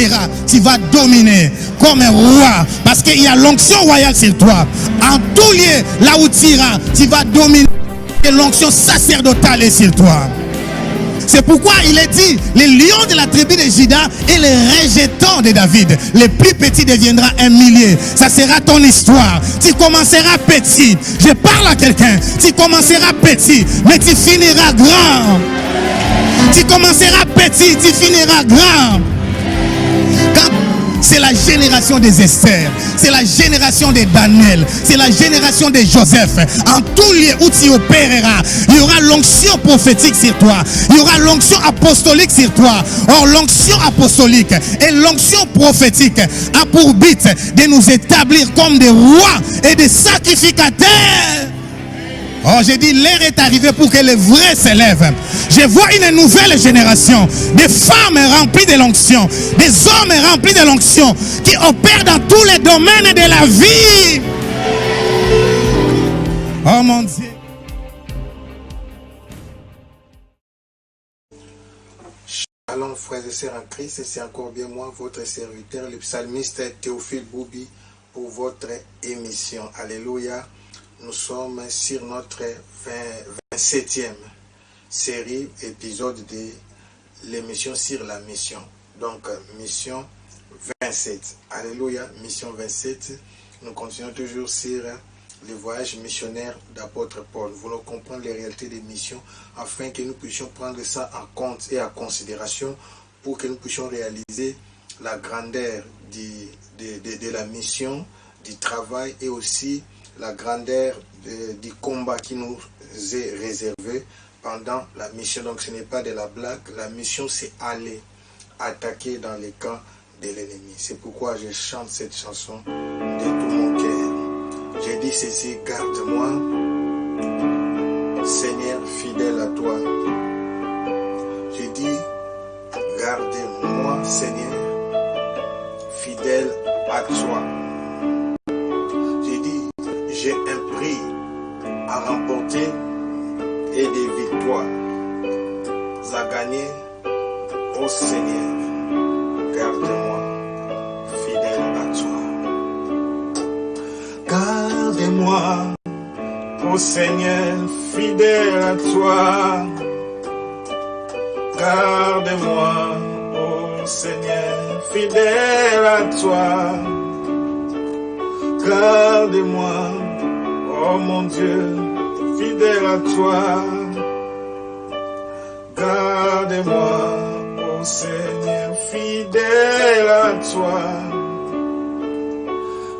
seras, tu vas dominer comme un roi. Parce qu'il y a l'onction royale sur toi. En tout lieu, là où tu iras, tu vas dominer. Et l'onction sacerdotale est sur toi. C'est pourquoi il est dit, les lions de la tribu de Juda et les rejetons de David, les plus petits deviendra un millier. Ça sera ton histoire. Tu commenceras petit. Je parle à quelqu'un. Tu commenceras petit, mais tu finiras grand. Tu commenceras petit, tu finiras grand. C'est la génération des Esther, c'est la génération des Daniel, c'est la génération de Joseph. En tout lieu où tu opéreras, il y aura l'onction prophétique sur toi, il y aura l'onction apostolique sur toi. Or, l'onction apostolique et l'onction prophétique a pour but de nous établir comme des rois et des sacrificateurs. Oh, j'ai dit, l'heure est arrivée pour que les vrais s'élèvent. Je vois une nouvelle génération, des femmes remplies de l'onction, des hommes remplis de l'onction, qui opèrent dans tous les domaines de la vie. Oh mon Dieu. Shalom frères et sœurs en Christ, et c'est encore bien moi, votre serviteur, le psalmiste Théophile Boubi, pour votre émission. Alléluia. Nous sommes sur notre 27e série, épisode de l'émission sur la mission. Donc, mission 27. Alléluia, mission 27. Nous continuons toujours sur le voyage missionnaire d'apôtre Paul. Nous voulons comprendre les réalités des missions afin que nous puissions prendre ça en compte et en considération pour que nous puissions réaliser la grandeur de la mission, du travail et aussi la grandeur du combat qui nous est réservé pendant la mission. Donc ce n'est pas de la blague, la mission c'est aller attaquer dans les camps de l'ennemi. C'est pourquoi je chante cette chanson de tout mon cœur. J'ai dit ceci, garde-moi, Seigneur fidèle à toi. J'ai dit, gardez-moi, Seigneur, fidèle à toi. J'ai un prix à remporter et des victoires à gagner. Ô Seigneur, garde-moi fidèle à toi. Garde-moi, ô Seigneur, fidèle à toi. Garde-moi, ô Seigneur, fidèle à toi. Garde-moi, oh mon Dieu, fidèle à toi. Garde-moi, oh Seigneur, fidèle à toi.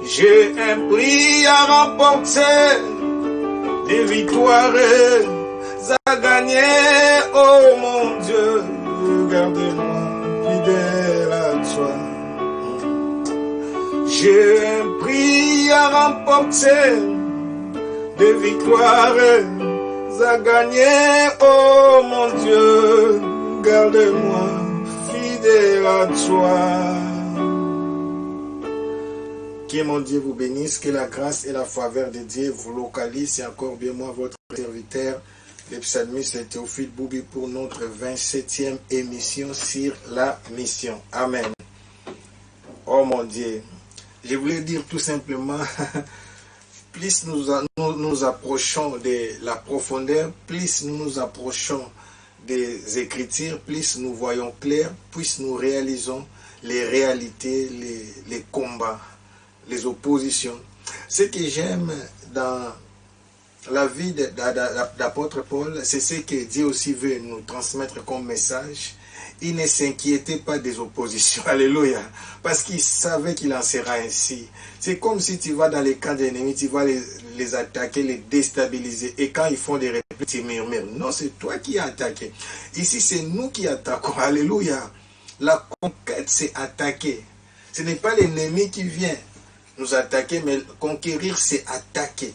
J'ai un prix à remporter, des victoires à gagner, oh mon Dieu. Garde-moi, fidèle à toi. J'ai un prix à remporter, des victoires à gagner, oh mon Dieu, garde-moi fidèle à toi. Que mon Dieu vous bénisse, que la grâce et la faveur de Dieu vous localisent. C'est encore bien moi, votre serviteur, le psalmiste Théophile Boubi, pour notre 27e émission sur la mission. Amen. Oh mon Dieu. Je voulais dire tout simplement, plus nous approchons de la profondeur, plus nous nous approchons des Écritures, plus nous voyons clair, plus nous réalisons les réalités, les combats, les oppositions. Ce que j'aime dans la vie d'apôtre Paul, c'est ce que Dieu aussi veut nous transmettre comme message. Il ne s'inquiétait pas des oppositions. Alléluia. Parce qu'il savait qu'il en sera ainsi. C'est comme si tu vas dans les camps de l'ennemi, tu vas les attaquer, les déstabiliser. Et quand ils font des répliques, tu murmures. Non, c'est toi qui as attaqué. Ici, c'est nous qui attaquons. Alléluia. La conquête, c'est attaquer. Ce n'est pas l'ennemi qui vient nous attaquer, mais conquérir, c'est attaquer.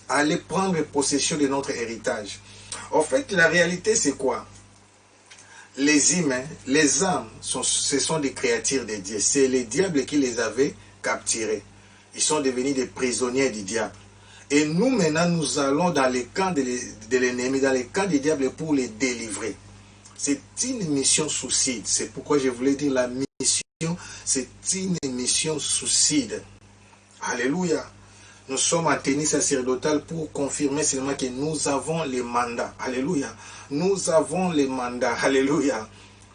Aller prendre possession de notre héritage. En fait, la réalité, c'est quoi? Les humains, les âmes, ce sont des créatures de Dieu. C'est les diables qui les avaient capturés. Ils sont devenus des prisonniers du diable. Et nous, maintenant, nous allons dans les camps de l'ennemi, dans les camps du diable pour les délivrer. C'est une mission suicide. C'est pourquoi je voulais dire la mission c'est une émission suicide. Alléluia. Nous sommes en tenue sacerdotale pour confirmer seulement que nous avons les mandats. Alléluia. Nous avons les mandats. Alléluia.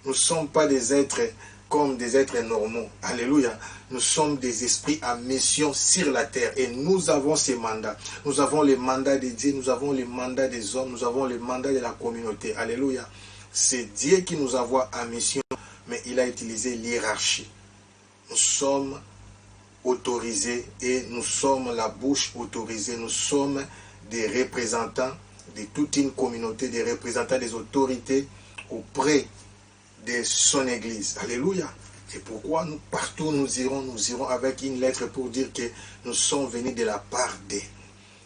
Nous ne sommes pas des êtres comme des êtres normaux. Alléluia. Nous sommes des esprits à mission sur la terre. Et nous avons ces mandats. Nous avons les mandats de Dieu. Nous avons les mandats des hommes. Nous avons les mandats de la communauté. Alléluia. C'est Dieu qui nous envoie en mission. Mais il a utilisé l'hiérarchie. Nous sommes autorisés et nous sommes la bouche autorisée. Nous sommes des représentants de toute une communauté, des représentants des autorités auprès de son église. Alléluia. C'est pourquoi nous, partout nous irons avec une lettre pour dire que nous sommes venus de la part d'eux.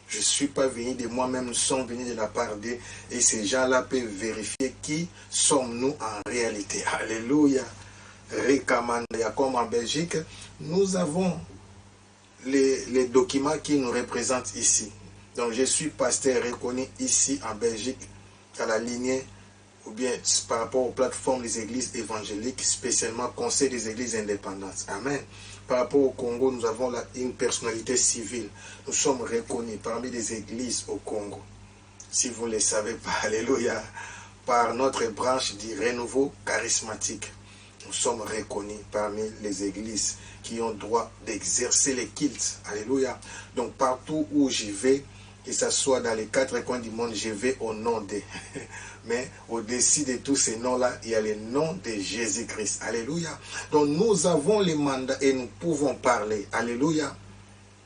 Je ne suis pas venu de moi-même, nous sommes venus de la part d'eux. Et ces gens-là peuvent vérifier qui sommes-nous en réalité. Alléluia. Comme en Belgique, nous avons les documents qui nous représentent ici. Donc je suis pasteur reconnu ici en Belgique à la lignée ou bien par rapport aux plateformes des églises évangéliques, spécialement Conseil des églises indépendantes. Amen. Par rapport au Congo, nous avons une personnalité civile. Nous sommes reconnus parmi les églises au Congo. Si vous ne le savez pas, alléluia, par notre branche du renouveau charismatique. Nous sommes reconnus parmi les églises qui ont droit d'exercer les cultes. Alléluia. Donc partout où j'y vais, que ce soit dans les 4 coins du monde, je vais au nom de. Mais au-dessus de tous ces noms-là, il y a le nom de Jésus-Christ. Alléluia. Donc nous avons les mandats et nous pouvons parler. Alléluia.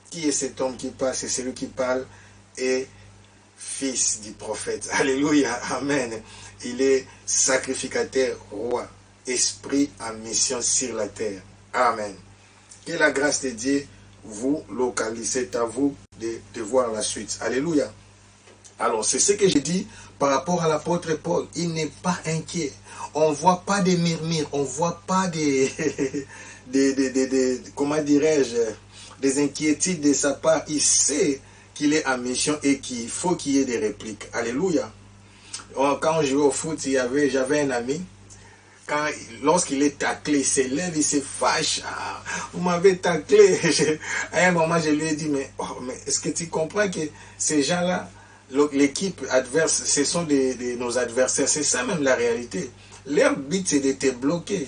Qui est cet homme qui parle? C'est celui qui parle et fils du prophète. Alléluia. Amen. Il est sacrificateur, roi, esprit en mission sur la terre. Amen. Que la grâce de Dieu vous localise. C'est à vous de voir la suite. Alléluia. Alors, c'est ce que j'ai dit par rapport à l'apôtre Paul. Il n'est pas inquiet. On ne voit pas des murmures. On ne voit pas comment dirais-je, des inquiétudes de sa part. Il sait qu'il est en mission et qu'il faut qu'il y ait des répliques. Alléluia. Quand on jouait au foot, j'avais un ami. Lorsqu'il est taclé, il s'élève, il se fâche. Ah, vous m'avez taclé. À un moment, je lui ai dit, mais est-ce que tu comprends que ces gens-là, l'équipe adverse, ce sont nos adversaires. C'est ça même la réalité. Leur but, c'est de te bloquer.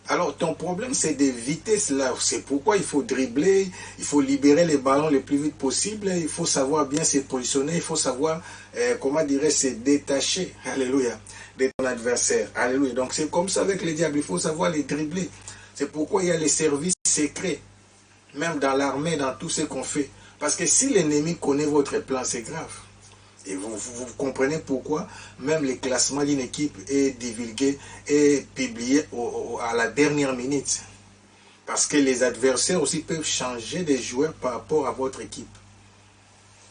Alors, ton problème, c'est d'éviter cela. C'est pourquoi il faut dribbler, il faut libérer les ballons le plus vite possible, il faut savoir bien se positionner, il faut savoir, comment dirais-je, se détacher. Alléluia. De ton adversaire. Alléluia. Donc, c'est comme ça avec les diables. Il faut savoir les dribbler. C'est pourquoi il y a les services secrets. Même dans l'armée, dans tout ce qu'on fait. Parce que si l'ennemi connaît votre plan, c'est grave. Et vous comprenez pourquoi même les classements d'une équipe est divulgué et publié à la dernière minute. Parce que les adversaires aussi peuvent changer des joueurs par rapport à votre équipe.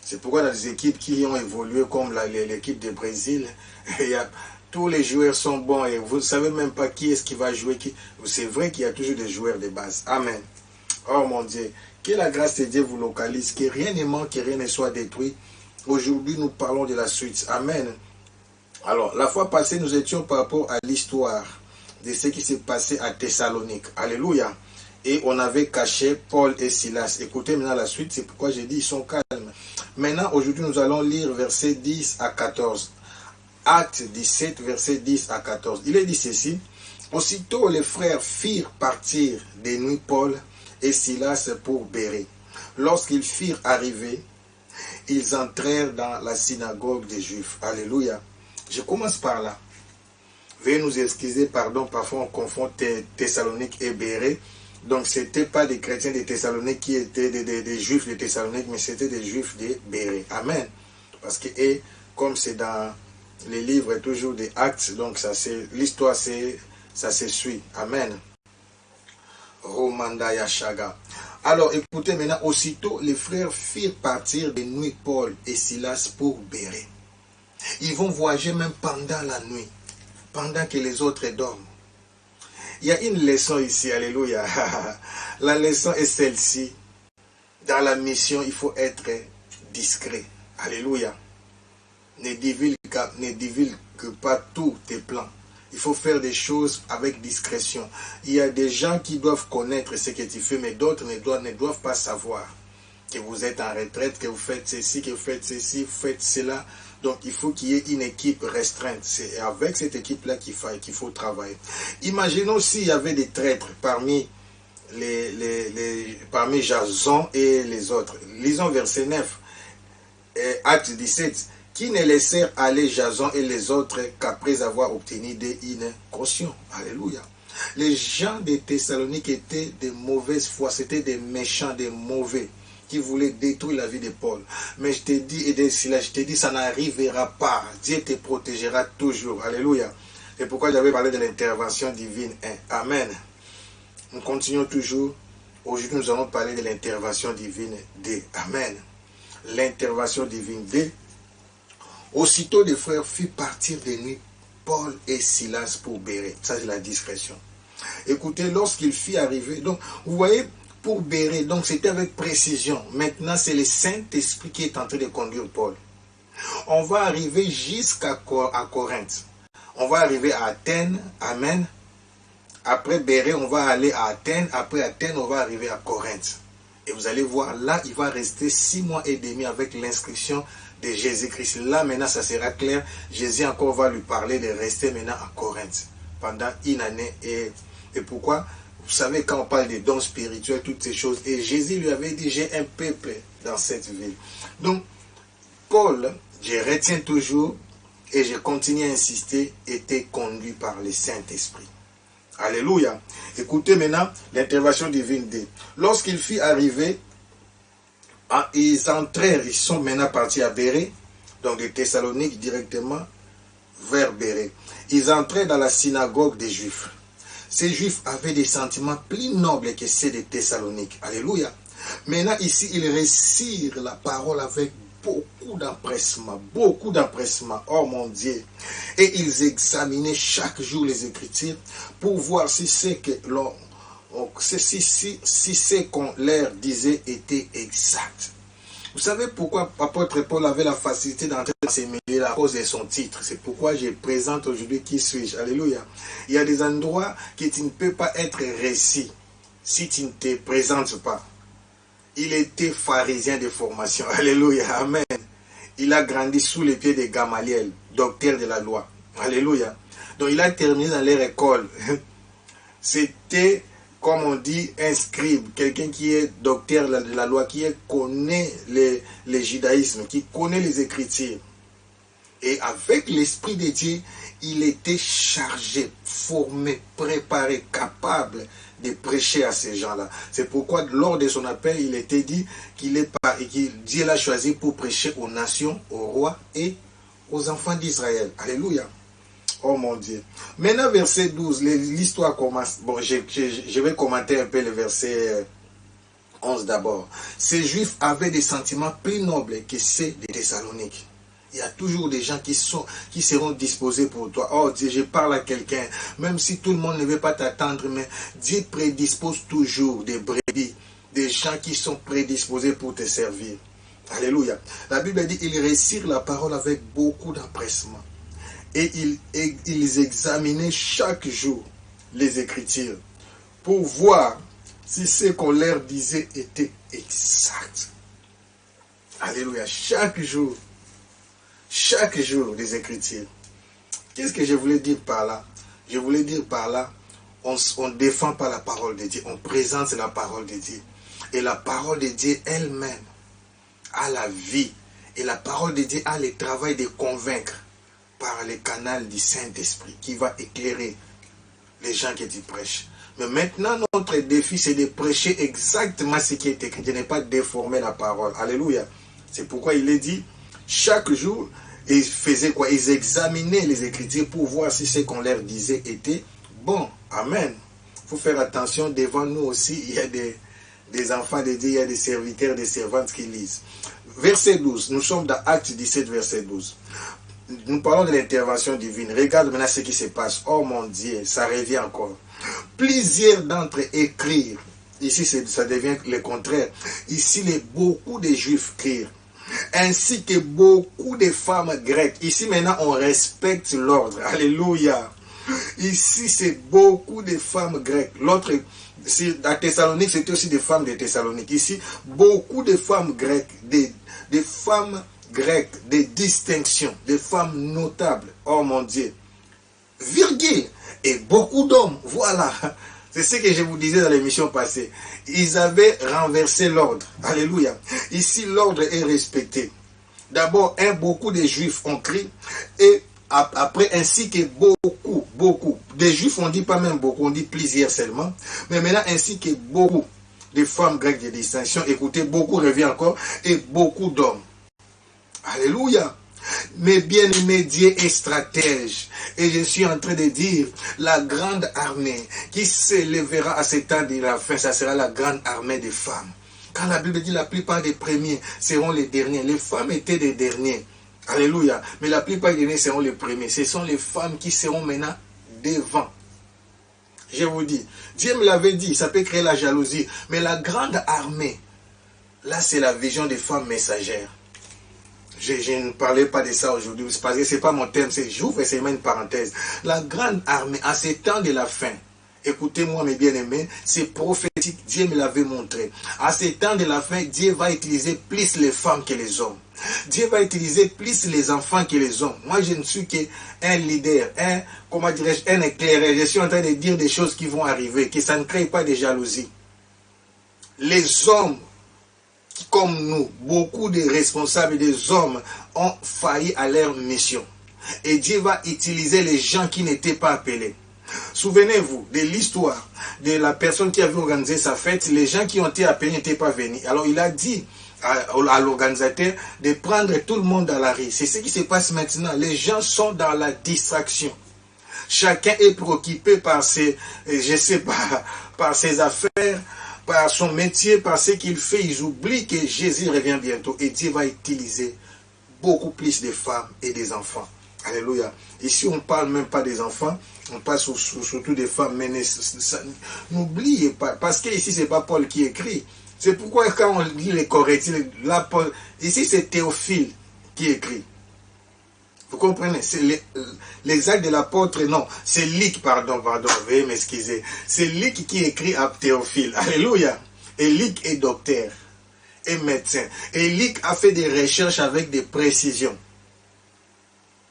C'est pourquoi dans les équipes qui ont évolué comme l'équipe de Brésil, tous les joueurs sont bons et vous ne savez même pas qui est-ce qui va jouer qui. C'est vrai qu'il y a toujours des joueurs de base. Amen. Oh mon Dieu, que la grâce de Dieu vous localise, que rien ne manque, que rien ne soit détruit. Aujourd'hui, nous parlons de la suite. Amen. Alors, la fois passée, nous étions par rapport à l'histoire de ce qui s'est passé à Thessalonique. Alléluia. Et on avait caché Paul et Silas. Écoutez maintenant la suite, c'est pourquoi j'ai dit ils sont calmes. Maintenant, aujourd'hui, nous allons lire versets 10 à 14. Acte 17, versets 10 à 14. Il est dit ceci. Aussitôt, les frères firent partir de nuit Paul et Silas pour Bérée. Lorsqu'ils firent arriver, ils entrèrent dans la synagogue des Juifs. Alléluia. Je commence par là. Veuillez nous excuser, pardon, parfois on confond Thessalonique et Bérée. Donc, ce n'était pas des chrétiens de Thessalonique qui étaient des Juifs de Thessalonique, mais c'était des Juifs de Bérée. Amen. Parce que, comme c'est dans les livres toujours des Actes, donc l'histoire, ça se suit. Amen. Romanda Yashaga. Alors, écoutez maintenant, aussitôt, les frères firent partir de nuit Paul et Silas pour Bérée. Ils vont voyager même pendant la nuit, pendant que les autres dorment. Il y a une leçon ici, alléluia. La leçon est celle-ci. Dans la mission, il faut être discret. Alléluia. Ne divulgue pas tous tes plans. Il faut faire des choses avec discrétion. Il y a des gens qui doivent connaître ce que tu fais, mais d'autres ne doivent pas savoir que vous êtes en retraite, que vous faites ceci, que vous faites ceci, vous faites cela. Donc, il faut qu'il y ait une équipe restreinte. C'est avec cette équipe-là qu'il faut travailler. Imaginons s'il y avait des traîtres parmi parmi Jason et les autres. Lisons verset 9, acte 17. Qui ne laissèrent aller Jason et les autres qu'après avoir obtenu une caution. Alléluia. Les gens de Thessalonique étaient de mauvaise foi, c'était des méchants, des mauvais, qui voulaient détruire la vie de Paul. Mais je te dis, et de Silas, je te dis, ça n'arrivera pas. Dieu te protégera toujours. Alléluia. C'est pourquoi j'avais parlé de l'intervention divine. Amen. Nous continuons toujours. Aujourd'hui, nous allons parler de l'intervention divine D. Amen. L'intervention divine D. Aussitôt, les frères firent partir de nuit Paul et Silas pour Bérée. Ça, c'est la discrétion. Écoutez, lorsqu'il fit arriver, donc, vous voyez, pour Bérée, donc c'était avec précision. Maintenant, c'est le Saint-Esprit qui est en train de conduire Paul. On va arriver jusqu'à Corinthe. On va arriver à Athènes. Amen. Après Bérée, on va aller à Athènes. Après Athènes, on va arriver à Corinthe. Et vous allez voir, là, il va rester 6 mois et demi avec l'inscription de Jésus-Christ. Là, maintenant, ça sera clair. Jésus encore va lui parler de rester maintenant à Corinthe pendant une année. Et pourquoi? Vous savez, quand on parle des dons spirituels, toutes ces choses, et Jésus lui avait dit, j'ai un peuple dans cette ville. Donc, Paul, je retiens toujours, et je continue à insister, était conduit par le Saint-Esprit. Alléluia. Écoutez maintenant l'intervention divine D. Lorsqu'il fit arriver, ils entrèrent, ils sont maintenant partis à Bérée, donc de Thessalonique directement vers Bérée. Ils entraient dans la synagogue des Juifs. Ces Juifs avaient des sentiments plus nobles que ceux de Thessalonique. Alléluia. Maintenant ici, ils récirent la parole avec beaucoup d'empressement. Oh mon Dieu. Et ils examinaient chaque jour les Écritures pour voir si c'est que si ce qu'on leur disait était exact. Vous savez pourquoi l'apôtre Paul avait la facilité d'entrer dans ces milieux à cause de son titre. C'est pourquoi je présente aujourd'hui qui suis-je. Alléluia. Il y a des endroits que tu ne peux pas être réussi si tu ne te présentes pas. Il était pharisien de formation. Alléluia. Amen. Il a grandi sous les pieds de Gamaliel, docteur de la loi. Alléluia. Donc il a terminé dans leur école. C'était, comme on dit, un scribe, quelqu'un qui est docteur de la loi, qui connaît le judaïsme, qui connaît les Écritures. Et avec l'Esprit de Dieu, il était chargé, formé, préparé, capable de prêcher à ces gens-là. C'est pourquoi, lors de son appel, il était dit que Dieu l'a choisi pour prêcher aux nations, aux rois et aux enfants d'Israël. Alléluia. Oh mon Dieu. Maintenant, verset 12, l'histoire commence. Bon, je vais commenter un peu le verset 11 d'abord. Ces Juifs avaient des sentiments plus nobles que ceux des Thessaloniques. Il y a toujours des gens qui seront disposés pour toi. Oh Dieu, je parle à quelqu'un. Même si tout le monde ne veut pas t'attendre, mais Dieu prédispose toujours des brebis, des gens qui sont prédisposés pour te servir. Alléluia. La Bible dit, ils récirent la parole avec beaucoup d'empressement. Et ils examinaient chaque jour les Écritures pour voir si ce qu'on leur disait était exact. Alléluia. Chaque jour des Écritures. Qu'est-ce que je voulais dire par là? Je voulais dire par là, on ne défend pas la parole de Dieu, on présente la parole de Dieu. Et la parole de Dieu elle-même a la vie. Et la parole de Dieu a le travail de convaincre par le canal du Saint-Esprit qui va éclairer les gens que tu prêches. Mais maintenant, notre défi, c'est de prêcher exactement ce qui est écrit, de ne pas déformer la parole. Alléluia. C'est pourquoi il est dit, chaque jour, ils faisaient quoi? Ils examinaient les Écritures pour voir si ce qu'on leur disait était bon. Amen. Il faut faire attention, devant nous aussi, il y a des enfants de Dieu, il y a des serviteurs, des servantes qui lisent. Verset 12, nous sommes dans Acte 17, verset 12. Nous parlons de l'intervention divine. Regarde maintenant ce qui se passe. Oh mon Dieu, ça revient encore. Plusieurs d'entre eux écrire. Ici, ça devient le contraire. Ici, beaucoup de Juifs crient. Ainsi que beaucoup de femmes grecques. Ici, maintenant, on respecte l'ordre. Alléluia. Ici, c'est beaucoup de femmes grecques. L'autre, à Thessalonique, c'était aussi des femmes de Thessalonique. Ici, beaucoup de femmes grecques, des femmes grecques, des distinctions, des femmes notables. Oh mon Dieu. Virgule. Et beaucoup d'hommes. Voilà. C'est ce que je vous disais dans l'émission passée. Ils avaient renversé l'ordre. Alléluia. Ici, l'ordre est respecté. D'abord, beaucoup de Juifs ont crié. Et après, ainsi que beaucoup. Des Juifs, on dit pas même beaucoup, on dit plusieurs seulement. Mais maintenant, ainsi que beaucoup de femmes grecques de distinction. Écoutez, beaucoup revient encore. Et beaucoup d'hommes. Alléluia. Mais bien-aimé, Dieu est stratège. Et je suis en train de dire, la grande armée qui s'élèvera à ce temps de la fin, ça sera la grande armée des femmes. Quand la Bible dit la plupart des premiers seront les derniers, les femmes étaient des derniers. Alléluia. Mais la plupart des derniers seront les premiers. Ce sont les femmes qui seront maintenant devant. Je vous dis, Dieu me l'avait dit, ça peut créer la jalousie. Mais la grande armée, là c'est la vision des femmes messagères. Je ne parlais pas de ça aujourd'hui, parce que ce n'est pas mon thème, j'ouvre seulement une parenthèse. La grande armée, à ces temps de la fin, écoutez-moi mes bien-aimés, c'est prophétique, Dieu me l'avait montré. À ces temps de la fin, Dieu va utiliser plus les femmes que les hommes. Dieu va utiliser plus les enfants que les hommes. Moi, je ne suis qu'un leader, un éclaireur. Je suis en train de dire des choses qui vont arriver, que ça ne crée pas de jalousie. Les hommes, comme nous, beaucoup de responsables et des hommes ont failli à leur mission. Et Dieu va utiliser les gens qui n'étaient pas appelés. Souvenez-vous de l'histoire de la personne qui avait organisé sa fête. Les gens qui ont été appelés n'étaient pas venus. Alors il a dit à l'organisateur de prendre tout le monde dans la rue. C'est ce qui se passe maintenant. Les gens sont dans la distraction. Chacun est préoccupé par ses affaires, par son métier, par ce qu'il fait. Ils oublient que Jésus revient bientôt. Et Dieu va utiliser beaucoup plus de femmes et des enfants. Alléluia. Ici, on ne parle même pas des enfants. On parle surtout des femmes. Mais n'oubliez pas. Parce que ici, ce n'est pas Paul qui écrit. C'est pourquoi quand on lit les Corinthiens, ici, c'est Théophile qui écrit. Vous comprenez? C'est les actes de l'apôtre, non. C'est Luc, pardon, veuillez m'excuser. C'est Luc qui écrit à Théophile. Alléluia. Et Luc est docteur et médecin. Et Luc a fait des recherches avec des précisions.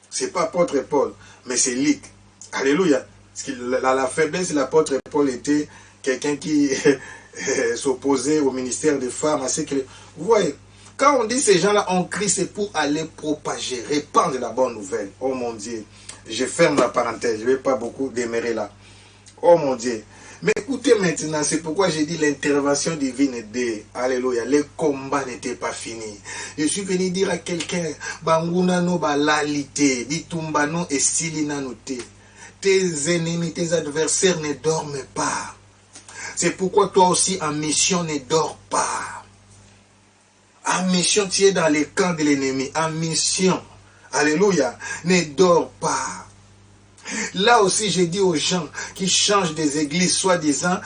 C'est pas apôtre Paul, mais c'est Luc. Alléluia. Parce que la faiblesse de l'apôtre Paul était quelqu'un qui s'opposait au ministère des femmes. Vous voyez, quand on dit ces gens-là ont crie, c'est pour aller propager, répandre la bonne nouvelle. Oh mon Dieu, je ferme la parenthèse, je ne vais pas beaucoup démarrer là. Oh mon Dieu. Mais écoutez maintenant, c'est pourquoi j'ai dit l'intervention divine de Alléluia. Le combat n'était pas fini. Je suis venu dire à quelqu'un, Banguna no balalite, Bitumbano et Silinanote. Tes ennemis, tes adversaires ne dorment pas. C'est pourquoi toi aussi en mission ne dors pas. En mission, tu es dans les camps de l'ennemi. En mission, alléluia, ne dors pas. Là aussi, j'ai dit aux gens qui changent des églises, soi-disant,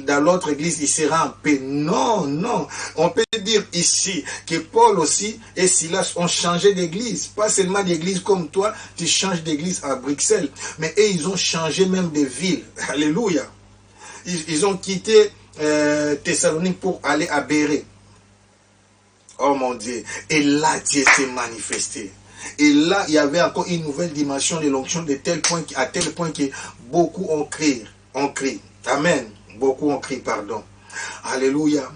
dans l'autre église, il sera en paix. Non, non. On peut dire ici que Paul aussi et Silas ont changé d'église. Pas seulement d'église comme toi, tu changes d'église à Bruxelles. Mais eux, ils ont changé même de ville. Alléluia. Ils ont quitté Thessalonique pour aller à Bérée. Oh mon Dieu. Et là, Dieu s'est manifesté. Et là, il y avait encore une nouvelle dimension de l'onction à tel point que beaucoup ont crié. Amen. Beaucoup ont crié, pardon. Alléluia.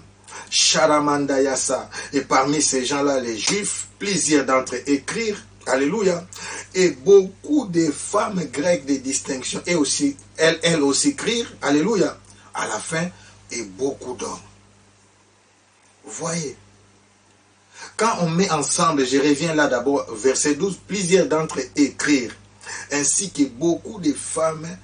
Sharamandayasa. Et parmi ces gens-là, les Juifs, plusieurs d'entre eux écrire. Alléluia. Et beaucoup de femmes grecques de distinction, et aussi, elles aussi écrire. Alléluia. À la fin, et beaucoup d'hommes. Vous voyez. Quand on met ensemble, je reviens là d'abord, verset 12, plusieurs d'entre eux écrire, ainsi que beaucoup de femmes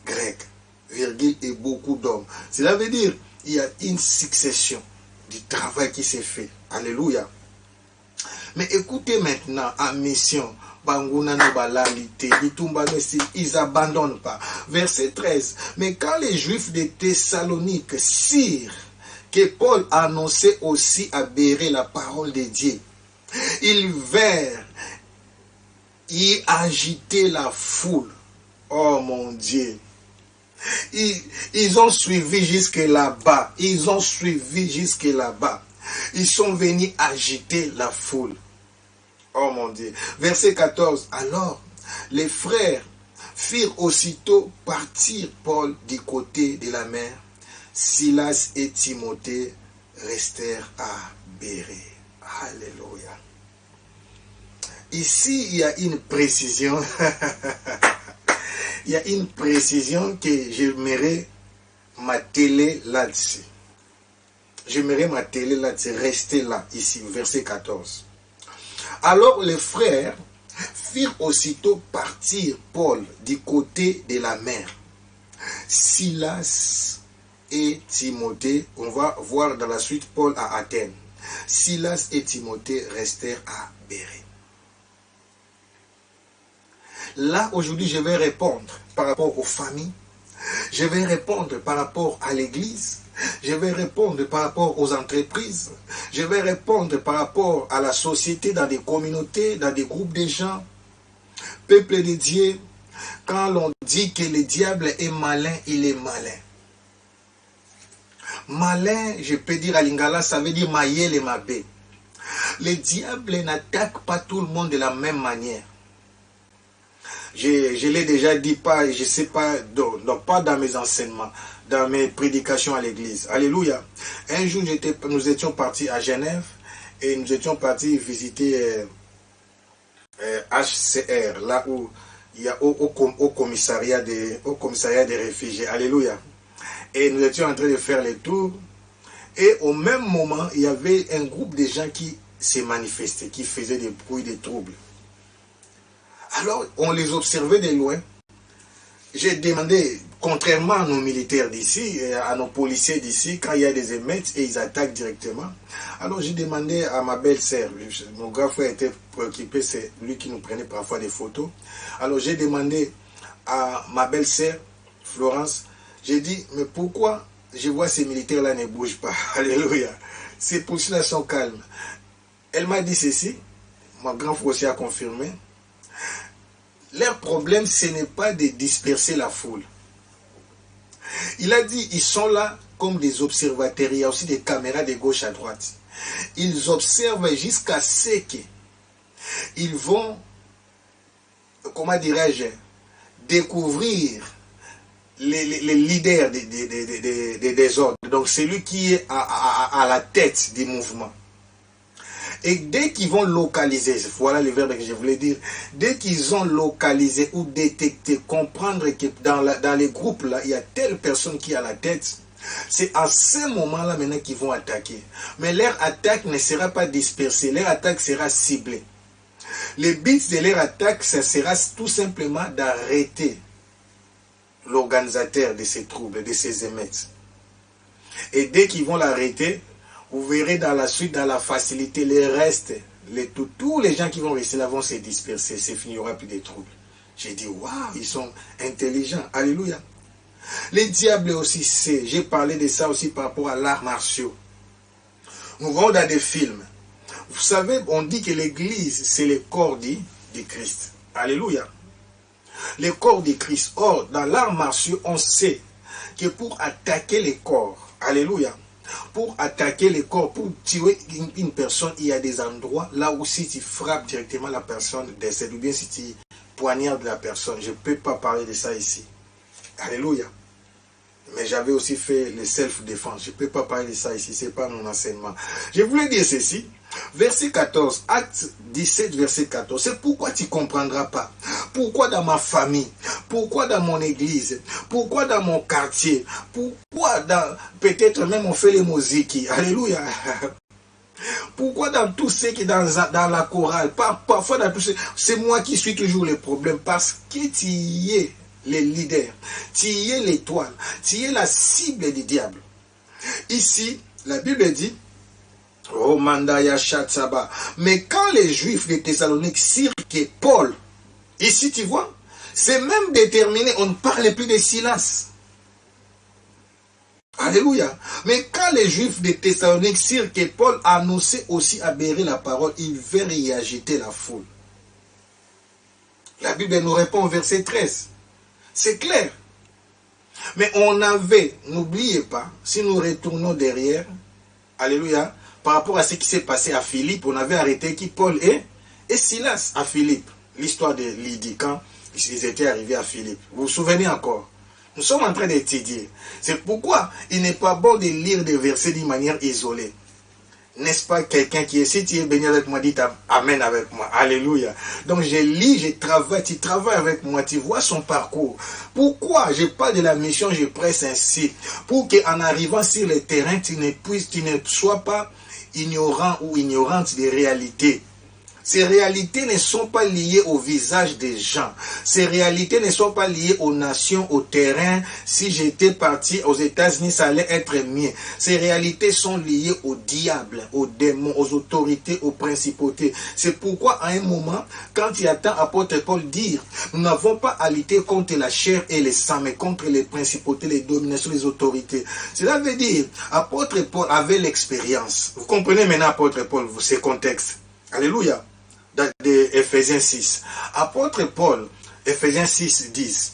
grecques, virgule, et beaucoup d'hommes. Cela veut dire, il y a une succession du travail qui s'est fait. Alléluia. Mais écoutez maintenant, en mission, ils n'abandonnent pas. Verset 13, mais quand les Juifs de Thessalonique sirent, que Paul annonçait aussi à Bérée la parole de Dieu, ils vinrent y agiter la foule. Oh mon Dieu. Ils ont suivi jusque là-bas. Ils ont suivi jusque là-bas. Ils sont venus agiter la foule. Oh mon Dieu. Verset 14. Alors, les frères firent aussitôt partir Paul du côté de la mer. Silas et Timothée restèrent à Bérée. Alléluia. Ici, il y a une précision. Il y a une précision que j'aimerais m'atteler là-dessus. J'aimerais m'atteler là-dessus. Rester là, ici, verset 14. Alors les frères firent aussitôt partir Paul du côté de la mer. Silas et Timothée, on va voir dans la suite Paul à Athènes. Silas et Timothée restèrent à Bérée. Là, aujourd'hui, je vais répondre par rapport aux familles. Je vais répondre par rapport à l'église. Je vais répondre par rapport aux entreprises. Je vais répondre par rapport à la société, dans des communautés, dans des groupes de gens. Peuple de Dieu, quand l'on dit que le diable est malin, il est malin. Malin, je peux dire à Lingala, ça veut dire maïel et mabé. Le diable n'attaque pas tout le monde de la même manière. Je l'ai déjà dit, pas, je sais pas, donc pas dans mes enseignements, dans mes prédications à l'église. Alléluia. Un jour, nous étions partis à Genève et nous étions partis visiter HCR, là où il y a au commissariat des réfugiés. Alléluia. Et nous étions en train de faire les tours. Et au même moment, il y avait un groupe de gens qui se manifestaient, qui faisaient des bruits, des troubles. Alors, on les observait de loin. J'ai demandé, contrairement à nos militaires d'ici, à nos policiers d'ici, quand il y a des émeutes et ils attaquent directement. Alors, j'ai demandé à ma belle-sœur, mon grand frère était préoccupé, c'est lui qui nous prenait parfois des photos. Alors, j'ai demandé à ma belle-sœur, Florence, j'ai dit, mais pourquoi je vois ces militaires-là ne bougent pas? Alléluia. Ces policiers-là sont calmes. Elle m'a dit ceci, mon grand frère aussi a confirmé. Leur problème, ce n'est pas de disperser la foule. Il a dit, ils sont là comme des observateurs. Il y a aussi des caméras de gauche à droite. Ils observent jusqu'à ce qu'ils vont, comment dirais-je, découvrir les leaders des désordres. Donc, celui qui est à la tête du mouvement. Et dès qu'ils vont localiser, voilà le verbe que je voulais dire, dès qu'ils ont localisé ou détecté, comprendre que dans les groupes là, il y a telle personne qui est à la tête, c'est à ce moment-là maintenant qu'ils vont attaquer. Mais leur attaque ne sera pas dispersée, leur attaque sera ciblée. Le but de leur attaque, ça sera tout simplement d'arrêter l'organisateur de ces troubles, de ces émeutes. Et dès qu'ils vont l'arrêter, vous verrez dans la suite, dans la facilité, les restes, tous les gens qui vont rester là vont se disperser. C'est fini, il n'y aura plus de troubles. J'ai dit, waouh, ils sont intelligents. Alléluia. Les diables aussi, j'ai parlé de ça aussi par rapport à l'art martiaux. Nous voyons dans des films. Vous savez, on dit que l'église, c'est le corps du Christ. Alléluia. Le corps du Christ. Or, dans l'art martiaux, on sait que pour attaquer les corps, alléluia, pour attaquer les corps, pour tuer une personne, il y a des endroits là où si tu frappes directement la personne décède, ou bien si tu poignardes la personne. Je ne peux pas parler de ça ici. Alléluia. Mais j'avais aussi fait le self-défense. Je ne peux pas parler de ça ici. Ce n'est pas mon enseignement. Je voulais dire ceci. Verset 14, acte 17, verset 14. C'est pourquoi tu ne comprendras pas. Pourquoi dans ma famille? Pourquoi dans mon église? Pourquoi dans mon quartier? Pourquoi dans... Peut-être même on fait les musiques. Alléluia. Pourquoi dans tout ce qui est dans la chorale? Parfois dans tout ce... C'est moi qui suis toujours le problème. Parce que tu y es les leaders. Tu y es l'étoile. Tu y es la cible du diable. Ici, la Bible dit... Oh, Mandaya Shatsaba. Mais quand les Juifs de Thessalonique sirent que Paul, ici tu vois, c'est même déterminé, on ne parle plus de Silas. Alléluia. Mais quand les Juifs de Thessalonique sirent que Paul annonçait aussi à Bérée la parole, ils vinrent y agiter la foule. La Bible nous répond au verset 13. C'est clair. Mais on avait, n'oubliez pas, si nous retournons derrière, alléluia, par rapport à ce qui s'est passé à Philippe, on avait arrêté qui Paul et Silas à Philippe. L'histoire de Lydie, quand ils étaient arrivés à Philippe. Vous vous souvenez encore? Nous sommes en train d'étudier. C'est pourquoi il n'est pas bon de lire des versets d'une manière isolée. N'est-ce pas quelqu'un qui est, si tu es béni avec moi, dis Amen avec moi. Alléluia. Donc je lis, je travaille, tu travailles avec moi, tu vois son parcours. Pourquoi je parle de la mission, je presse ainsi? Pour qu'en arrivant sur le terrain, tu ne sois pas ignorant ou ignorante des réalités. Ces réalités ne sont pas liées au visage des gens. Ces réalités ne sont pas liées aux nations, au terrain. Si j'étais parti aux États-Unis, ça allait être mieux. Ces réalités sont liées au diable, aux démons, aux autorités, aux principautés. C'est pourquoi à un moment, quand il attend apôtre Paul dire, nous n'avons pas à lutter contre la chair et le sang, mais contre les principautés, les dominations, les autorités. Cela veut dire, apôtre Paul avait l'expérience. Vous comprenez maintenant apôtre Paul, ces contextes. Alléluia. De Ephésiens 6. Apôtre Paul, Ephésiens 6, 10.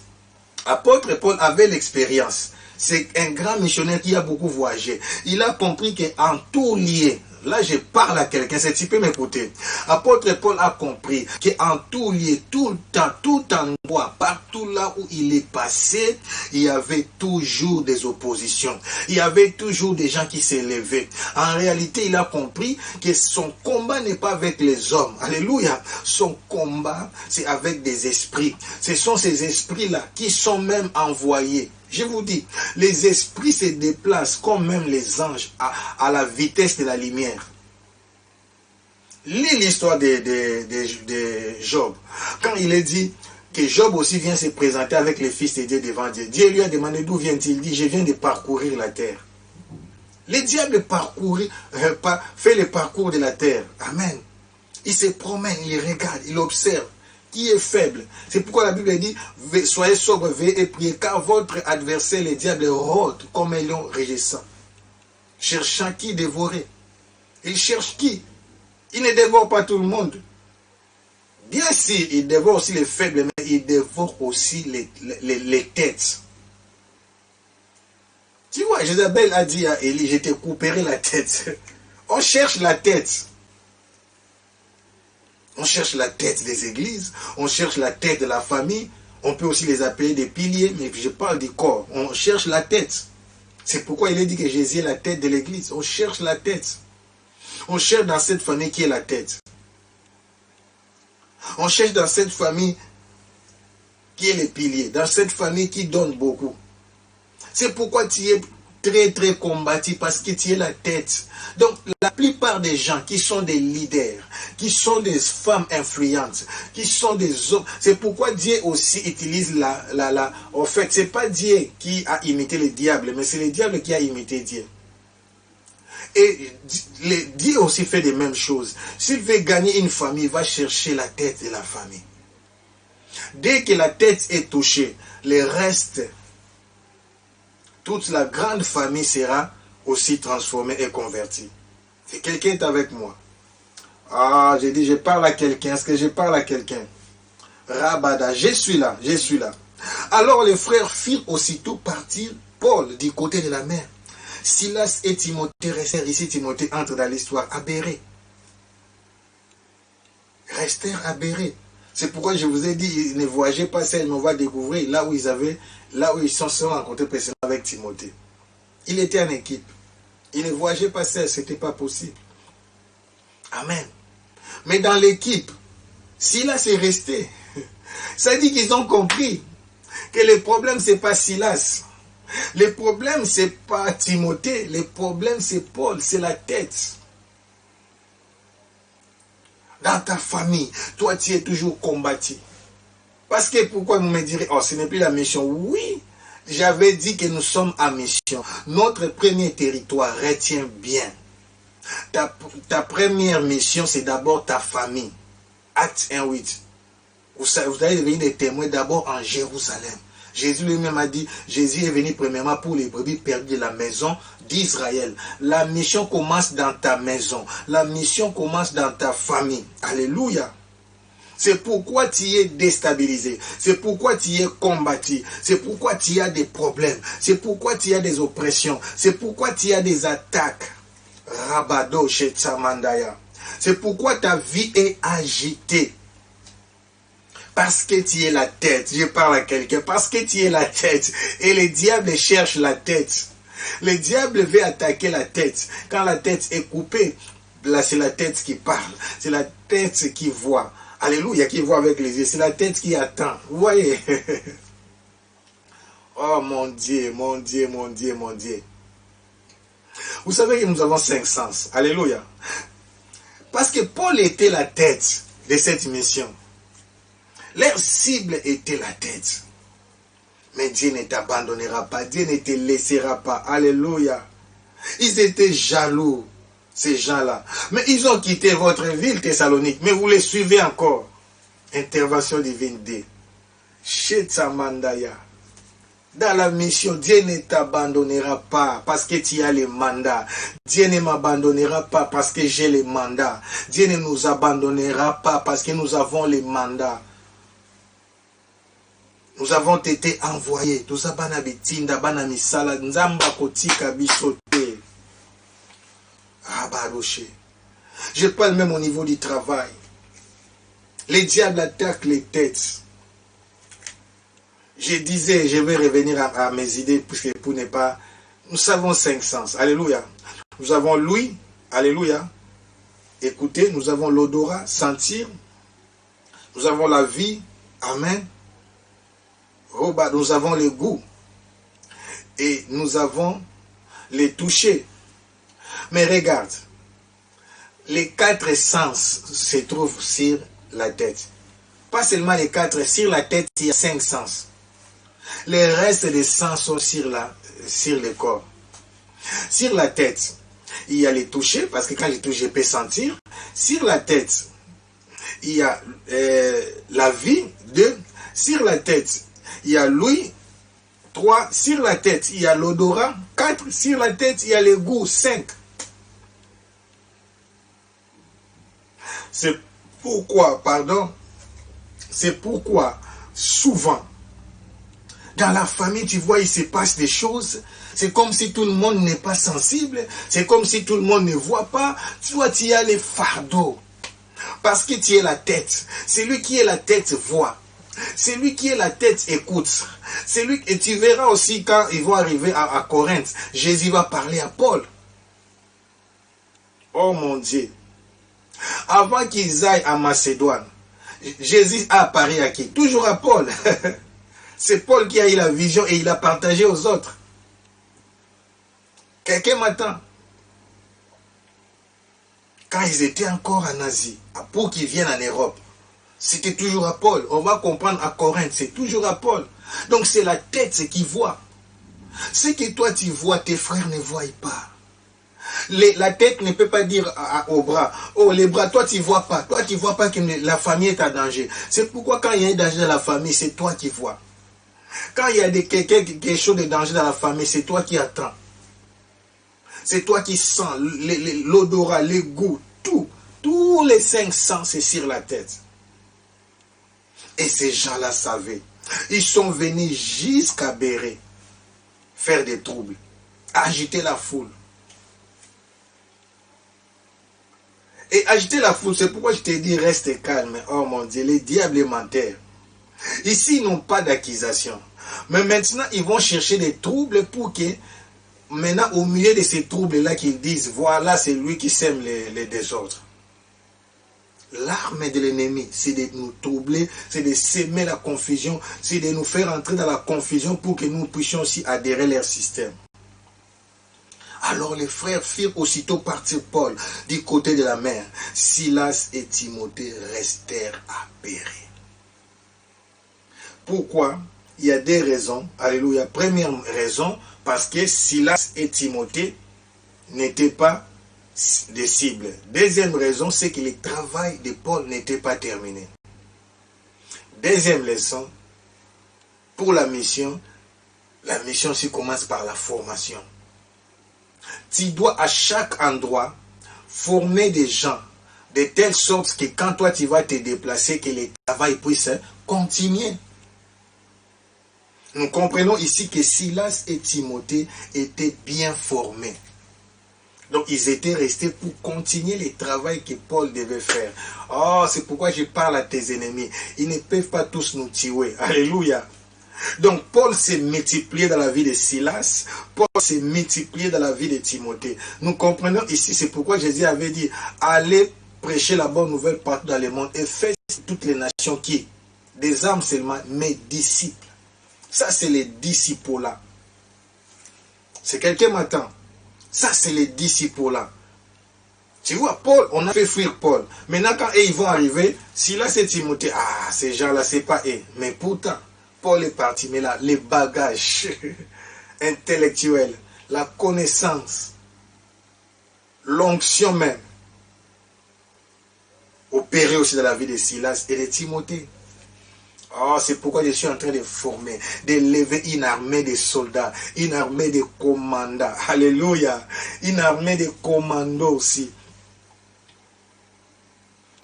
Apôtre Paul avait l'expérience. C'est un grand missionnaire qui a beaucoup voyagé. Il a compris qu'en tout lié, là je parle à quelqu'un, c'est tu peux m'écouter. Apôtre Paul a compris qu'en tout lié, tout le temps, tout endroit, partout là où il est passé, il y avait toujours des oppositions. Il y avait toujours des gens qui s'élevaient. En réalité, il a compris que son combat n'est pas avec les hommes. Alléluia. Son combat, c'est avec des esprits. Ce sont ces esprits-là qui sont même envoyés. Je vous dis, les esprits se déplacent comme même les anges à la vitesse de la lumière. Lis l'histoire de Job. Quand il est dit que Job aussi vient se présenter avec les fils de Dieu devant Dieu. Dieu lui a demandé d'où vient-il. Il dit, je viens de parcourir la terre. Le diable fait le parcours de la terre. Amen. Il se promène, il regarde, il observe. Qui est faible. C'est pourquoi la Bible dit, soyez sobre, veillez et priez, car votre adversaire, le diable, rôde comme un lion rugissant, cherchant qui dévorer. Il cherche qui? Il ne dévore pas tout le monde. Bien sûr, il dévore aussi les faibles, mais il dévore aussi les têtes. Tu vois, Jézabel a dit à Élie, je te couperai la tête. On cherche la tête. On cherche la tête des églises, on cherche la tête de la famille, on peut aussi les appeler des piliers, mais je parle du corps. On cherche la tête. C'est pourquoi il est dit que Jésus est la tête de l'église. On cherche la tête. On cherche dans cette famille qui est la tête. On cherche dans cette famille qui est le pilier, dans cette famille qui donne beaucoup. C'est pourquoi tu es très très combatif parce que tu es la tête. Donc la plupart des gens qui sont des leaders, qui sont des femmes influentes, qui sont des hommes, c'est pourquoi Dieu aussi utilise en fait, c'est pas Dieu qui a imité le diable, mais c'est le diable qui a imité Dieu. Et Dieu aussi fait les mêmes choses. S'il veut gagner une famille, il va chercher la tête de la famille. Dès que la tête est touchée, le reste, toute la grande famille sera aussi transformée et convertie. Et quelqu'un est avec moi. Ah, j'ai dit, je parle à quelqu'un. Est-ce que je parle à quelqu'un? Rabada, je suis là, je suis là. Alors les frères firent aussitôt partir Paul du côté de la mer. Silas et Timothée restèrent ici. Timothée entre dans l'histoire à Bérée. Restèrent à Bérée. C'est pourquoi je vous ai dit, ne voyagez pas seul, mais on va découvrir là où ils se sont rencontrés précédemment avec Timothée. Il était en équipe. Il ne voyageait pas seul, ce n'était pas possible. Amen. Mais dans l'équipe, Silas est resté. Ça dit qu'ils ont compris que le problème, ce n'est pas Silas. Le problème, ce n'est pas Timothée. Le problème, c'est Paul, c'est la tête. Dans ta famille, toi, tu es toujours combattu. Parce que pourquoi vous me direz, oh, ce n'est plus la mission. Oui, j'avais dit que nous sommes à mission. Notre premier territoire, retiens bien. Ta première mission, c'est d'abord ta famille. Acte 1:8. Vous allez devenir des témoins d'abord en Jérusalem. Jésus lui-même a dit, Jésus est venu premièrement pour les brebis perdues de la maison d'Israël. La mission commence dans ta maison. La mission commence dans ta famille. Alléluia. C'est pourquoi tu es déstabilisé. C'est pourquoi tu es combattu. C'est pourquoi tu as des problèmes. C'est pourquoi tu as des oppressions. C'est pourquoi tu as des attaques. Rabado chez Tsamandaya. C'est pourquoi ta vie est agitée. Parce que tu es la tête. Je parle à quelqu'un. Parce que tu es la tête. Et le diable cherche la tête. Le diable veut attaquer la tête. Quand la tête est coupée, là c'est la tête qui parle. C'est la tête qui voit. Alléluia, qui voit avec les yeux. C'est la tête qui attend. Vous voyez? Oh mon Dieu, mon Dieu, mon Dieu, mon Dieu. Vous savez que nous avons 5 sens. Alléluia. Parce que Paul était la tête de cette mission. Leur cible était la tête. Mais Dieu ne t'abandonnera pas. Dieu ne te laissera pas. Alléluia. Ils étaient jaloux, ces gens-là. Mais ils ont quitté votre ville, Thessalonique. Mais vous les suivez encore. Intervention divine D. Chez Tsamandaya. Dans la mission, Dieu ne t'abandonnera pas parce que tu as les mandats. Dieu ne m'abandonnera pas parce que j'ai les mandats. Dieu ne nous abandonnera pas parce que nous avons les mandats. Nous avons été envoyés. Je parle même au niveau du travail. Les diables attaquent les têtes. Je disais, je vais revenir à mes idées pour ne pas... Nous avons 5 sens. Alléluia. Nous avons l'ouïe. Alléluia. Écoutez, nous avons l'odorat, sentir. Nous avons la vie. Amen. Nous avons le goût. Et nous avons les toucher. Mais regarde. Les 4 sens se trouvent sur la tête. Pas seulement les 4, sur la tête, il y a 5 sens. Les restes des sens sont sur le corps. Sur la tête, il y a les toucher, parce que quand je touche, je peux sentir. Sur la tête, il y a la vie, 2. Sur la tête, il y a l'ouïe, 3. Sur la tête, il y a l'odorat, 4. Sur la tête, il y a le goût, 5. C'est pourquoi, c'est pourquoi, souvent, dans la famille, tu vois, il se passe des choses. C'est comme si tout le monde n'est pas sensible. C'est comme si tout le monde ne voit pas. Toi, tu as les fardeaux. Parce que tu es la tête. Celui qui est la tête voit. Celui qui est la tête écoute. Et tu verras aussi quand ils vont arriver à Corinthe. Jésus va parler à Paul. Oh mon Dieu. Avant qu'ils aillent à Macédoine, Jésus a apparu à qui? Toujours à Paul. C'est Paul qui a eu la vision et il a partagé aux autres. Quelqu'un m'attend. Quand ils étaient encore en Asie, pour qu'ils viennent en Europe, c'était toujours à Paul. On va comprendre à Corinthe, c'est toujours à Paul. Donc c'est la tête qui voit. Ce que toi tu vois, tes frères ne voient pas. La tête ne peut pas dire aux bras, oh les bras, toi tu vois pas. Toi tu vois pas que la famille est en danger. C'est pourquoi quand il y a un danger dans la famille, c'est toi qui vois. Quand il y a quelque chose de danger dans la famille, c'est toi qui attends. C'est toi qui sens l'odorat, les goûts, tout. Tous les 5 sens, c'est sur la tête. Et ces gens-là savaient. Ils sont venus jusqu'à Bérée, faire des troubles, agiter la foule. Et agiter la foule, c'est pourquoi je t'ai dit reste calme. Oh mon Dieu, les diables menteurs. Ici, ils n'ont pas d'accusation. Mais maintenant, ils vont chercher des troubles pour que, maintenant, au milieu de ces troubles-là, qu'ils disent, voilà, c'est lui qui sème les désordres. L'arme de l'ennemi, c'est de nous troubler, c'est de s'aimer la confusion, c'est de nous faire entrer dans la confusion pour que nous puissions aussi adhérer à leur système. Alors les frères firent aussitôt partir Paul du côté de la mer. Silas et Timothée restèrent à Bérée. Pourquoi? Il y a 2 raisons. Alléluia. Première raison, parce que Silas et Timothée n'étaient pas des cibles. Deuxième raison, c'est que le travail de Paul n'était pas terminé. Deuxième leçon, pour la mission aussi commence par la formation. Tu dois à chaque endroit former des gens De telle sorte que quand toi tu vas te déplacer, que le travail puisse continuer. Nous comprenons ici que Silas et Timothée étaient bien formés. Donc ils étaient restés pour continuer le travail que Paul devait faire. Oh, c'est pourquoi je parle à tes ennemis. Ils ne peuvent pas tous nous tuer. Alléluia. Donc Paul s'est multiplié dans la vie de Silas, Paul s'est multiplié dans la vie de Timothée. Nous comprenons ici, c'est pourquoi Jésus avait dit, allez prêcher la bonne nouvelle partout dans le monde et faites toutes les nations qui, des âmes seulement, mes disciples. Ça c'est les disciples là. C'est quelqu'un m'attend. Ça c'est les disciples là. Tu vois, Paul, on a fait fuir Paul. Maintenant quand ils vont arriver, Silas et Timothée, ah ces gens là c'est pas eux. Mais pourtant, Paul est parti, mais là, les bagages intellectuels, la connaissance, l'onction même, opéré aussi dans la vie de Silas et de Timothée. Oh, c'est pourquoi je suis en train de former, de lever une armée de soldats, une armée de commandants. Alléluia. Une armée de commandos aussi.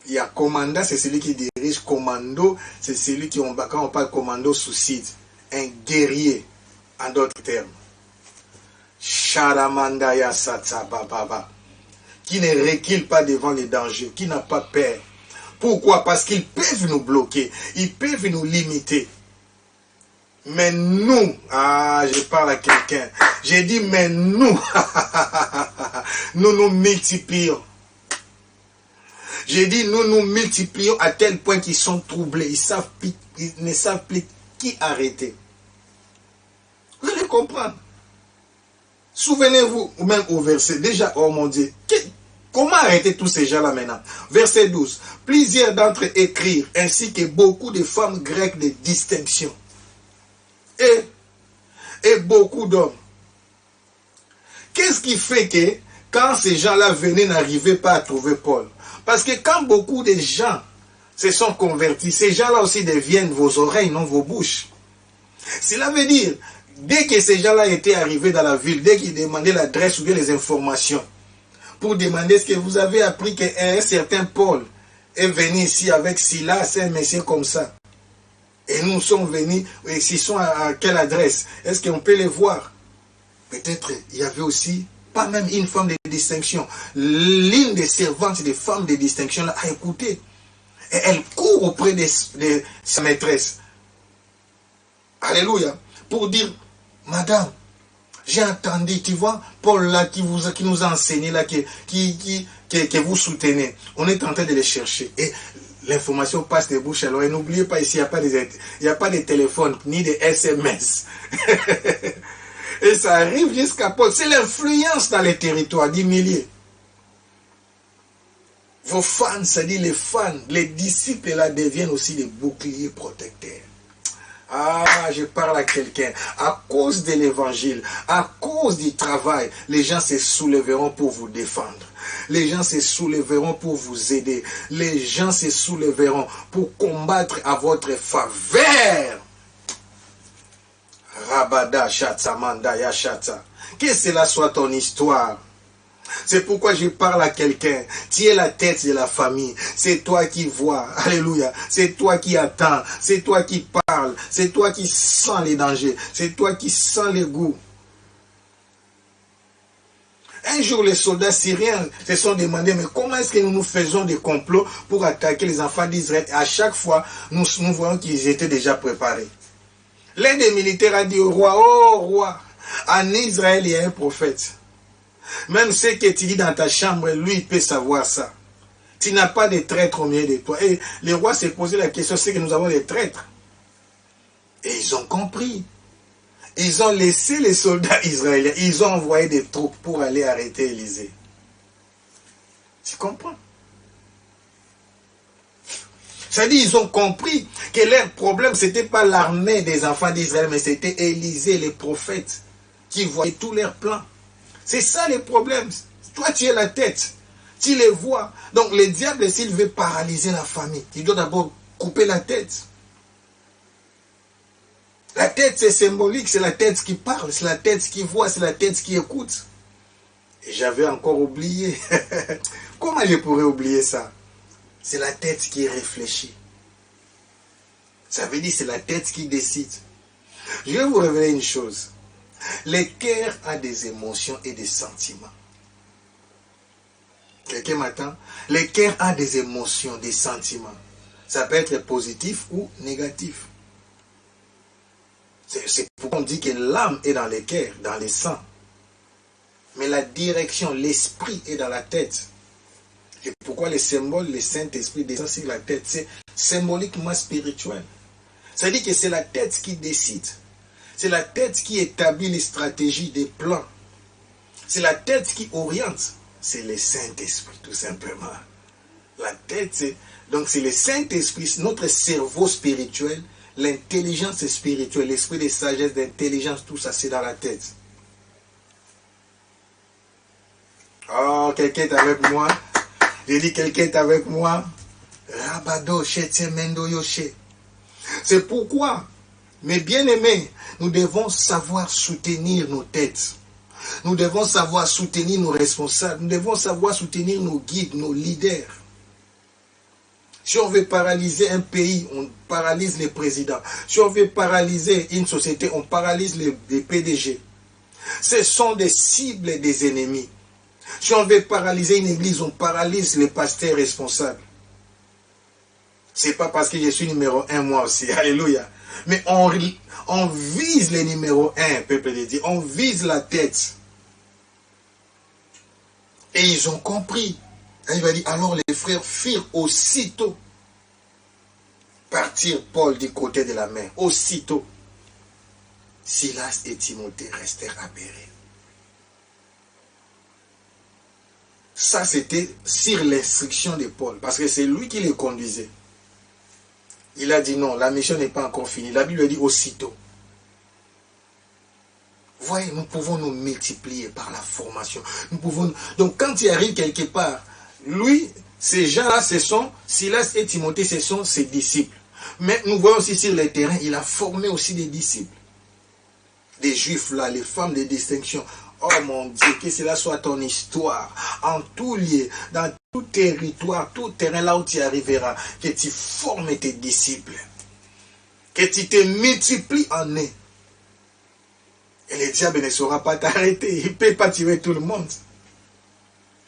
Il y a commandant, c'est celui qui dirige. Commando, c'est celui qui, quand on parle commando, suicide. Un guerrier, en d'autres termes. Sharamandaya Satsa Baba. Qui ne recule pas devant les dangers, qui n'a pas peur. Pourquoi? Parce qu'ils peuvent nous bloquer, ils peuvent nous limiter. Mais nous, ah, je parle à quelqu'un. J'ai dit, mais nous, nous nous multiplions. J'ai dit, nous nous multiplions à tel point qu'ils sont troublés. Ils ne savent plus qui arrêter. Vous allez comprendre. Souvenez-vous, même au verset, déjà, oh mon Dieu, comment arrêter tous ces gens-là maintenant? Verset 12. Plusieurs d'entre eux écrivent, ainsi que beaucoup de femmes grecques de distinction. Et beaucoup d'hommes. Qu'est-ce qui fait que, quand ces gens-là venaient, n'arrivaient pas à trouver Paul? Parce que quand beaucoup de gens se sont convertis, ces gens-là aussi deviennent vos oreilles, non vos bouches. Cela veut dire, dès que ces gens-là étaient arrivés dans la ville, dès qu'ils demandaient l'adresse ou bien les informations, pour demander ce que vous avez appris qu'un certain Paul est venu ici avec Silas, un monsieur comme ça. Et nous sommes venus, et s'ils sont à quelle adresse? Est-ce qu'on peut les voir? Peut-être il y avait aussi, pas même une femme de distinction. L'une des servantes des femmes de distinction là, a écouté. Et elle court auprès de sa maîtresse. Alléluia. Pour dire, madame, j'ai entendu, tu vois, Paul là qui nous a enseigné là, que vous soutenez. On est en train de les chercher. Et l'information passe de bouche à l'oreille. N'oubliez pas, ici, il n'y a pas de téléphone, ni de SMS. Et ça arrive jusqu'à Paul. C'est l'influence dans les territoires, des milliers. Vos fans, c'est-à-dire les fans, les disciples là deviennent aussi des boucliers protecteurs. Ah, je parle à quelqu'un. À cause de l'évangile, à cause du travail, les gens se soulèveront pour vous défendre. Les gens se soulèveront pour vous aider. Les gens se soulèveront pour combattre à votre faveur. Rabada Shatsamanda Yashata. Que cela soit ton histoire. C'est pourquoi je parle à quelqu'un. Tu es la tête de la famille. C'est toi qui vois. Alléluia. C'est toi qui attends. C'est toi qui parles. C'est toi qui sens les dangers. C'est toi qui sens les goûts. Un jour, les soldats syriens se sont demandé, mais comment est-ce que nous faisons des complots pour attaquer les enfants d'Israël? À chaque fois, nous voyons qu'ils étaient déjà préparés. L'un des militaires a dit au roi, oh roi, en Israël, il y a un prophète. Même ce que tu dis dans ta chambre, lui, il peut savoir ça. Tu n'as pas de traîtres au milieu de toi. Et le roi s'est posé la question, c'est que nous avons des traîtres. Et ils ont compris. Ils ont laissé les soldats israéliens. Ils ont envoyé des troupes pour aller arrêter Élisée. Tu comprends? C'est-à-dire, ils ont compris que leur problème, ce n'était pas l'armée des enfants d'Israël, mais c'était Élisée, les prophètes, qui voyaient tous leurs plans. C'est ça le problème. Toi, tu es la tête. Tu les vois. Donc, le diable, s'il veut paralyser la famille, il doit d'abord couper la tête. La tête, c'est symbolique. C'est la tête qui parle. C'est la tête qui voit. C'est la tête qui écoute. Et j'avais encore oublié. Comment je pourrais oublier ça? C'est la tête qui réfléchit. Ça veut dire c'est la tête qui décide. Je vais vous révéler une chose. Le cœur a des émotions et des sentiments. Quelqu'un m'attend? Le cœur a des émotions, des sentiments. Ça peut être positif ou négatif. C'est pourquoi on dit que l'âme est dans le cœur, dans le sang. Mais la direction, l'esprit est dans la tête. Et pourquoi les symboles, le Saint-Esprit descend sur la tête? C'est symboliquement spirituel. Ça dit que c'est la tête qui décide. C'est la tête qui établit les stratégies, des plans. C'est la tête qui oriente. C'est le Saint-Esprit, tout simplement. La tête, donc c'est le Saint-Esprit, notre cerveau spirituel, l'intelligence spirituelle, l'esprit de sagesse, d'intelligence, tout ça, c'est dans la tête. Oh, quelqu'un est avec moi. J'ai dit, quelqu'un est avec moi. Rabado, Shetemendo Yoshe. C'est pourquoi, mes bien-aimés, nous devons savoir soutenir nos têtes. Nous devons savoir soutenir nos responsables. Nous devons savoir soutenir nos guides, nos leaders. Si on veut paralyser un pays, on paralyse les présidents. Si on veut paralyser une société, on paralyse les PDG. Ce sont des cibles des ennemis. Si on veut paralyser une église, on paralyse les pasteurs responsables. C'est pas parce que je suis numéro 1 moi aussi. Alléluia. Mais on vise les numéros 1, peuple de Dieu. On vise la tête. Et ils ont compris. Et il va dire, alors les frères firent aussitôt partir Paul du côté de la mer. Aussitôt. Silas et Timothée restèrent à Bérée. Ça, c'était sur l'instruction de Paul. Parce que c'est lui qui les conduisait. Il a dit non, la mission n'est pas encore finie. La Bible dit aussitôt. Voyez, nous pouvons nous multiplier par la formation. Nous pouvons. Donc quand il arrive quelque part, lui, ces gens-là, ce sont, Silas et Timothée, ce sont ses disciples. Mais nous voyons aussi sur le terrain, il a formé aussi des disciples. Des juifs là, les femmes de distinction. Oh mon Dieu, que cela soit ton histoire, en tout lieu, dans tout territoire, tout terrain là où tu arriveras, que tu formes tes disciples, que tu te multiplies en eux. Et le diable ne saura pas t'arrêter, il ne peut pas tuer tout le monde.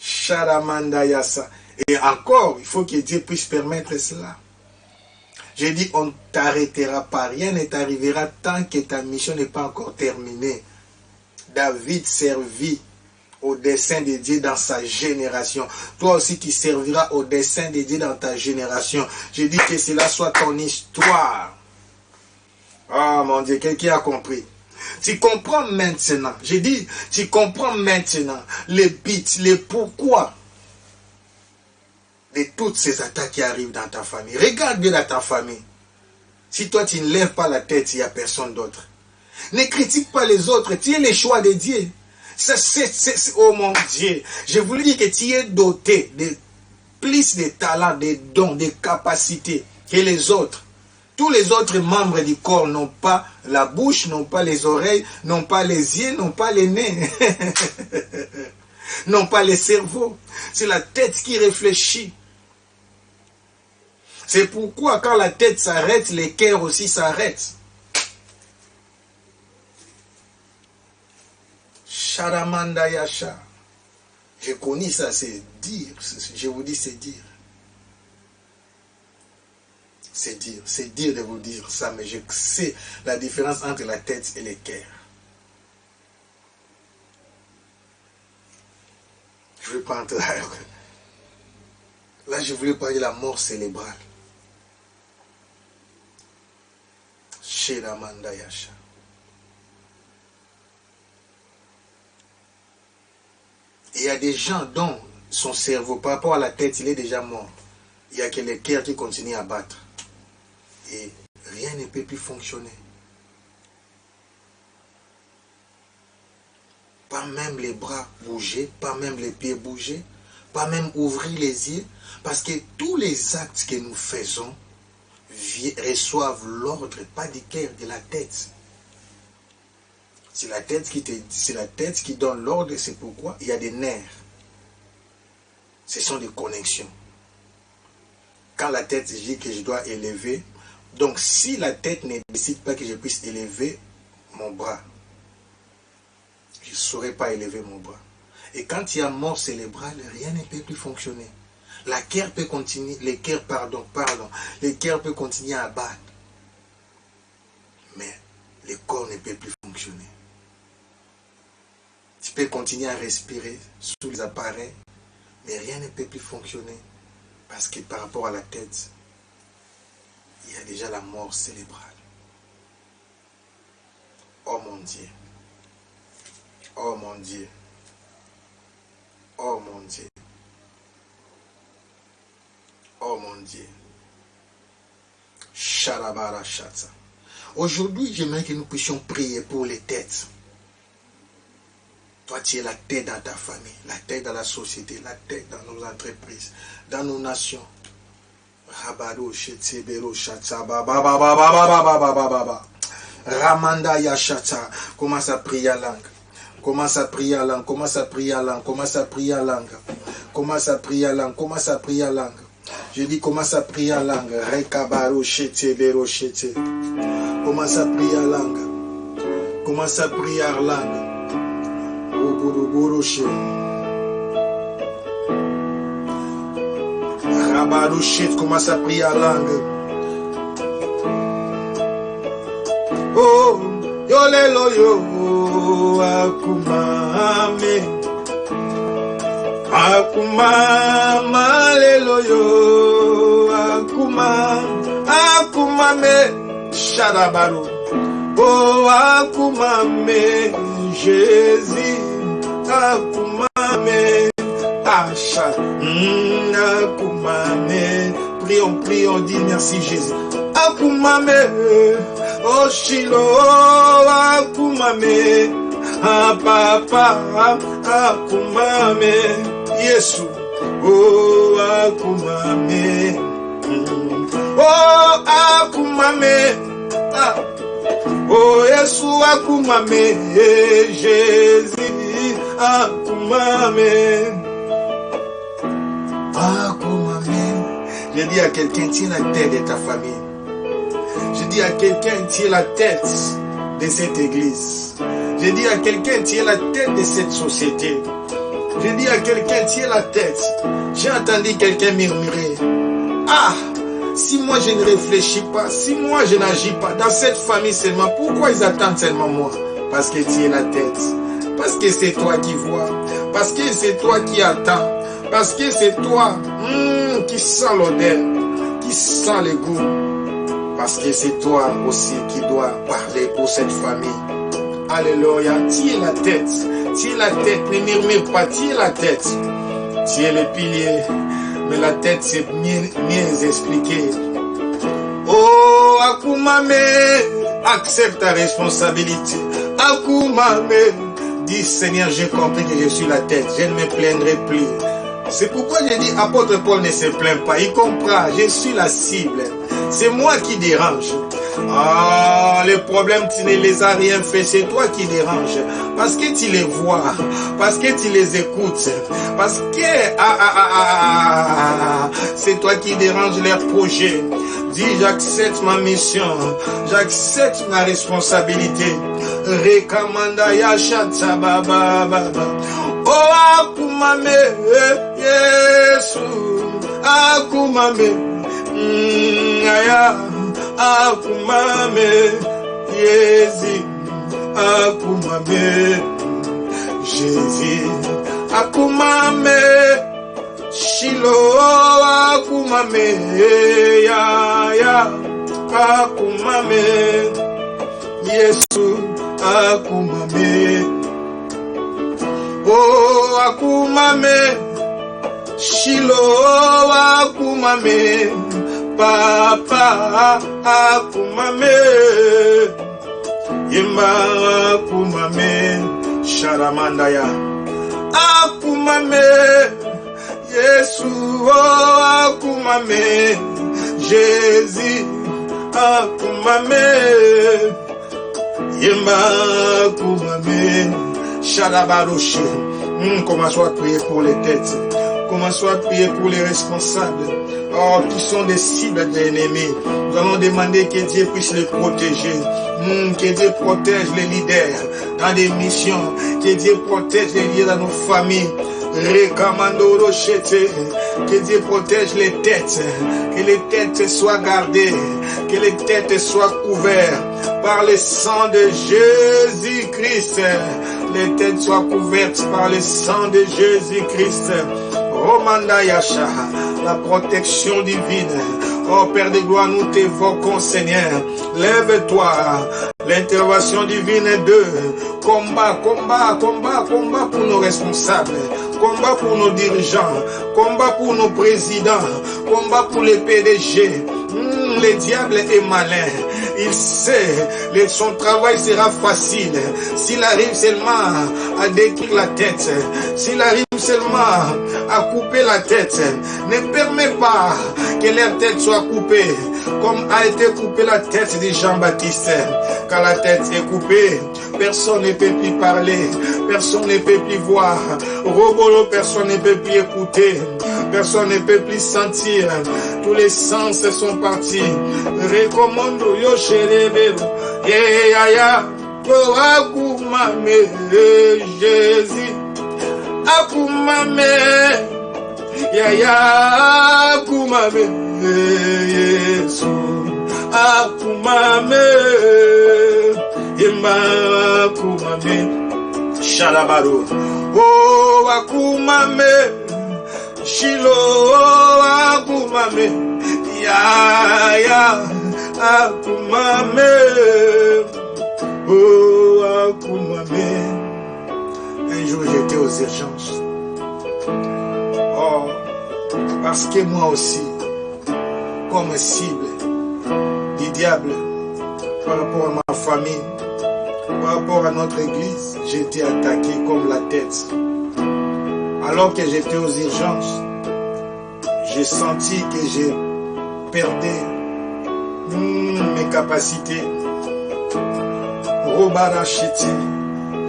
Sharamandayasa. Et encore, il faut que Dieu puisse permettre cela. J'ai dit, on ne t'arrêtera pas, rien ne t'arrivera tant que ta mission n'est pas encore terminée. David servit au dessein de Dieu dans sa génération. Toi aussi, tu serviras au dessein de Dieu dans ta génération. Je dis que cela soit ton histoire. Oh mon Dieu, quelqu'un a compris. Tu comprends maintenant. Je dis, tu comprends maintenant les buts, les pourquoi de toutes ces attaques qui arrivent dans ta famille. Regarde bien dans ta famille. Si toi, tu ne lèves pas la tête, il n'y a personne d'autre. Ne critique pas les autres, tu es le choix de Dieu. Oh mon Dieu, je voulais dire que tu es doté de plus de talents, de dons, de capacités que les autres. Tous les autres membres du corps n'ont pas la bouche, n'ont pas les oreilles, n'ont pas les yeux, n'ont pas les nez, n'ont pas le cerveau. C'est la tête qui réfléchit. C'est pourquoi quand la tête s'arrête, le cœur aussi s'arrête. Sharamanda Yasha. Je connais ça, c'est dire. Je vous dis, c'est dire. C'est dire de vous dire ça, mais je sais la différence entre la tête et le cœur. Je ne vais pas entrer là. Là, je voulais parler de la mort cérébrale. Sharamanda Yasha. Et il y a des gens dont son cerveau, par rapport à la tête, il est déjà mort. Il n'y a que le cœur qui continue à battre. Et rien ne peut plus fonctionner. Pas même les bras bouger, pas même les pieds bouger, pas même ouvrir les yeux. Parce que tous les actes que nous faisons reçoivent l'ordre, pas du cœur, de la tête. C'est la tête qui donne l'ordre, c'est pourquoi il y a des nerfs. Ce sont des connexions. quand la tête dit que je dois élever, donc si la tête ne décide pas que je puisse élever mon bras, je ne saurais pas élever mon bras. Et quand il y a mort cérébrale, rien ne peut plus fonctionner. La cœur peut continuer, les cœurs, les cœurs peuvent continuer à battre. Mais le corps ne peut plus fonctionner. Tu peux continuer à respirer sous les appareils, mais rien ne peut plus fonctionner. Parce que par rapport à la tête, il y a déjà la mort cérébrale. Oh mon Dieu. Oh mon Dieu. Oh mon Dieu. Oh mon Dieu. Shalabara Shatsa. Aujourd'hui, j'aimerais que nous puissions prier pour les têtes. Toi, tu es la tête dans ta famille, la tête dans la société, la tête dans nos entreprises, dans nos nations. Rabado Shetsebero Shatsa. Ramanda Yashatsa. Commence à prier en langue. Commence à prier en langue. Commence à prier en langue. Commence à prier en langue. Commence à prier en langue. Commence à prier en langue. Je dis commence à prier en langue. Rekabaro Shetsebero Shetse. Commence à prier en langue. Commence à prier en langue. Rabarouchet, commence à prier en langue. Oh, yo lelo yo, akumame. Akumama lelo yo, akumame, sharabaru. Oh, akumame, Jésus. Akumame, Acha, Akumame. Prions, dit merci Jésus. Akumame, oh Shilo, Akumame, Papa, Akumame, Yesu, oh Akumame, oh Akumame, oh Yesu, Akumame, Jésus. Akumame. Je dis à quelqu'un, tiens la tête de ta famille. Je dis à quelqu'un, tiens la tête de cette église. Je dis à quelqu'un, tiens la tête de cette société. Je dis à quelqu'un, tiens la tête. J'ai entendu quelqu'un murmurer. Ah, si moi je ne réfléchis pas, si moi je n'agis pas dans cette famille seulement, pourquoi ils attendent seulement moi? Parce que tu es la tête. Parce que c'est toi qui vois. Parce que c'est toi qui attends. Parce que c'est toi qui sent l'odeur, qui sent le goût. Parce que c'est toi aussi qui dois parler pour cette famille. Alléluia. Tiens la tête. Tiens la tête. Ne murmure pas. Tiens la tête. Tiens le pilier. Mais la tête, c'est mieux expliqué. Oh, Akumame, accepte ta responsabilité. Akumame. Dis Seigneur, j'ai compris que je suis la tête, je ne me plaindrai plus. C'est pourquoi j'ai dit, apôtre Paul ne se plaint pas, il comprend, je suis la cible. C'est moi qui dérange. Ah, les problèmes, tu ne les as rien fait, c'est toi qui dérange. Parce que tu les vois, parce que tu les écoutes, parce que c'est toi qui dérange leurs projets. Dis, j'accepte ma mission, j'accepte ma responsabilité. Rekamanda yashatsa baba baba. Oh akumame, Yesu, akumame, aya, akumame, Jésus, akumame, Jésus, akumame, Shilo, akumame, ya, akumame, Yesu, akumame. Oh, akumame, Shilo, akumame, Papa, akumame, Yemba, akumame, Sharamandaya, akumame, Yesu, akumame, Jésus, akumame, Yemba, akumame, Shadabaroche. Commençons à prier pour les têtes. Commençons à prier pour les responsables, qui sont des cibles de l'ennemi. Nous allons demander que Dieu puisse les protéger. Que Dieu protège les leaders dans des missions. Que Dieu protège les leaders dans nos familles. Que Dieu protège les têtes. Que les têtes soient gardées. Que les têtes soient couvertes par le sang de Jésus-Christ. Les têtes soient couvertes par le sang de Jésus-Christ. Romanda Yasha, la protection divine. Oh Père de gloire, nous t'évoquons Seigneur. Lève-toi. L'intervention divine est de combat pour nos responsables. Combat pour nos dirigeants. Combat pour nos présidents. Combat pour les PDG. Le diable est malin. Il sait, son travail sera facile. S'il arrive seulement à détruire la tête, s'il arrive seulement à couper la tête, ne permet pas que leur tête soit coupée, comme a été coupée la tête de Jean-Baptiste. Quand la tête est coupée, personne ne peut plus parler, personne ne peut plus voir. Robolo, personne ne peut plus écouter, personne ne peut plus sentir. Tous les sens sont partis. Recommando yo sherebelo, ya oh akumame Jésus, akumame ya akumame Yesu, akumame yema akumame shalabaro, oh akumame Shilo akumame ya akumame, oh akumame. Un jour j'étais aux urgences. Oh, parce que moi aussi, comme cible du diable, par rapport à ma famille, par rapport à notre église, j'ai été attaqué comme la tête. Alors que j'étais aux urgences, j'ai senti que j'ai perdu mes capacités. Robarachiti,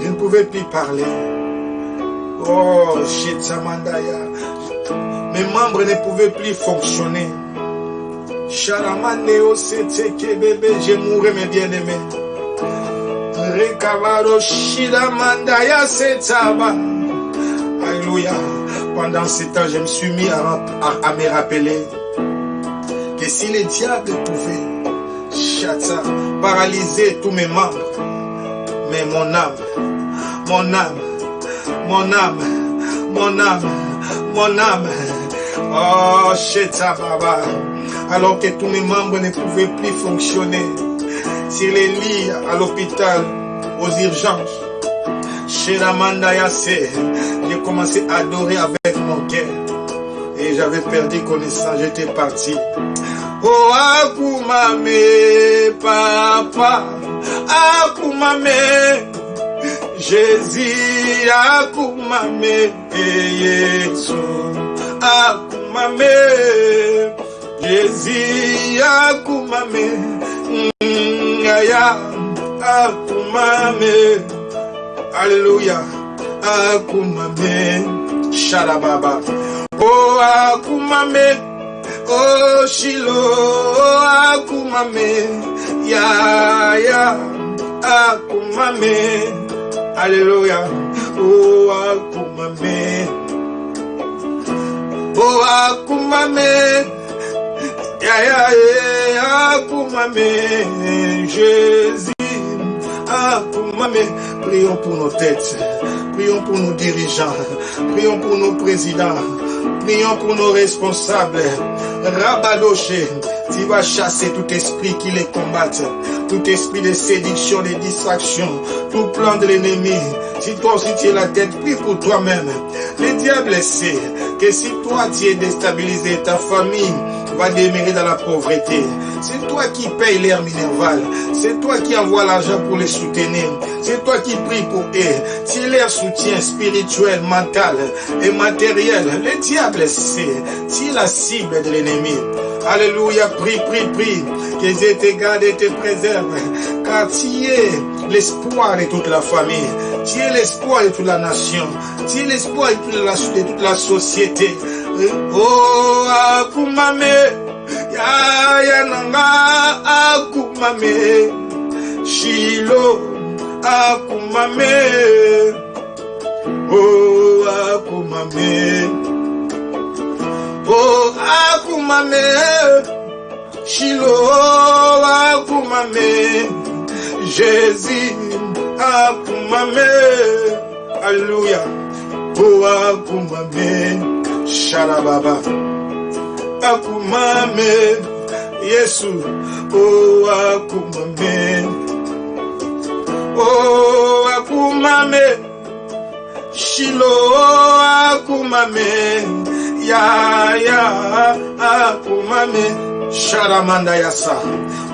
je ne pouvais plus parler. Oh, Chetsamandaya, mes membres ne pouvaient plus fonctionner. Charamaneo, c'était que bébé, j'ai mouru mes bien-aimés. Rekavaro, Shiramandaya, c'est Taba. Alléluia. Pendant ce temps, je me suis mis à me rappeler que si le diable pouvait paralyser tous mes membres, mais mon âme, oh, Sheta Baba, alors que tous mes membres ne pouvaient plus fonctionner, sur les lits à l'hôpital, aux urgences, j'ai commencé à adorer avec mon cœur et j'avais perdu connaissance, j'étais parti. Oh akumame papa, akumame Jésus, akumame Yesu, akumame Jésus, akumame akumame. Alléluia. Akumame. Shalababa. Oh, akumame. Oh, Shilo. Akumame. Ya. Akumame. Alléluia. Oh, akumame. Oh, akumame. Ya. Akumame. Jésus. Akumame. Prions pour nos têtes, prions pour nos dirigeants, prions pour nos présidents, prions pour nos responsables. Rabadoche, tu vas chasser tout esprit qui les combatte, tout esprit de séduction, de distraction, tout plan de l'ennemi. Si toi aussi tu es la tête, prie pour toi-même. Le diable sait que si toi tu es déstabilisé, ta famille va demeurer dans la pauvreté. C'est toi qui payes l'air minerval. C'est toi qui envoies l'argent pour les soutenir. C'est toi qui pries pour eux. Tu es leur soutien spirituel, mental et matériel. Le diable sait. Tu es la cible de l'ennemi. Alléluia, prie. Que Dieu te garde et te préserve. Car tu es l'espoir de toute la famille. Tu es l'espoir de toute la nation. Tu es l'espoir de toute la société. Oh, akumame. Ya nanga akumame. Shilo akumame. Oh, akumame. Oh, akumame. Shilo akumame. Jésus akumame. Alléluia. Oh, akumame. Shalababa. Akumame. Yesu. Oh, akumame. Oh, akumame. Shilo akumame. Ya akumame. Sharamanda yasa.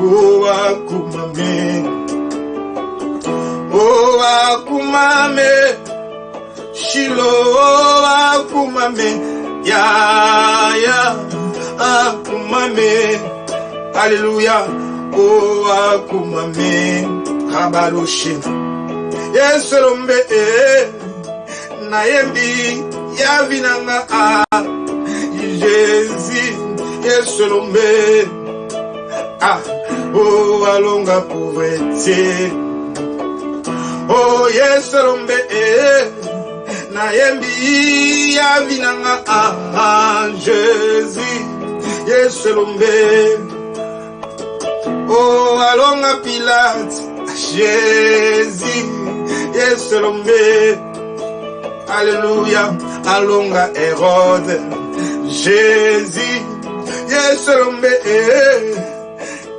Oh, akumame. Oh, akumame. Shilo akumame. Ya akumame. Alléluia. Oh, akumame. Rabaroshe. Yesolombe Nayembi Yavinanga Jésus Yesolombe. Oh, alonga pauvreté. Oh, Yesolombe Nayembi Yavinanga Jésus Yesolombe. Oh, alonga Pilate Jésus Yesolombe. Alléluia. Alonga Hérode Jésus Yesolombe.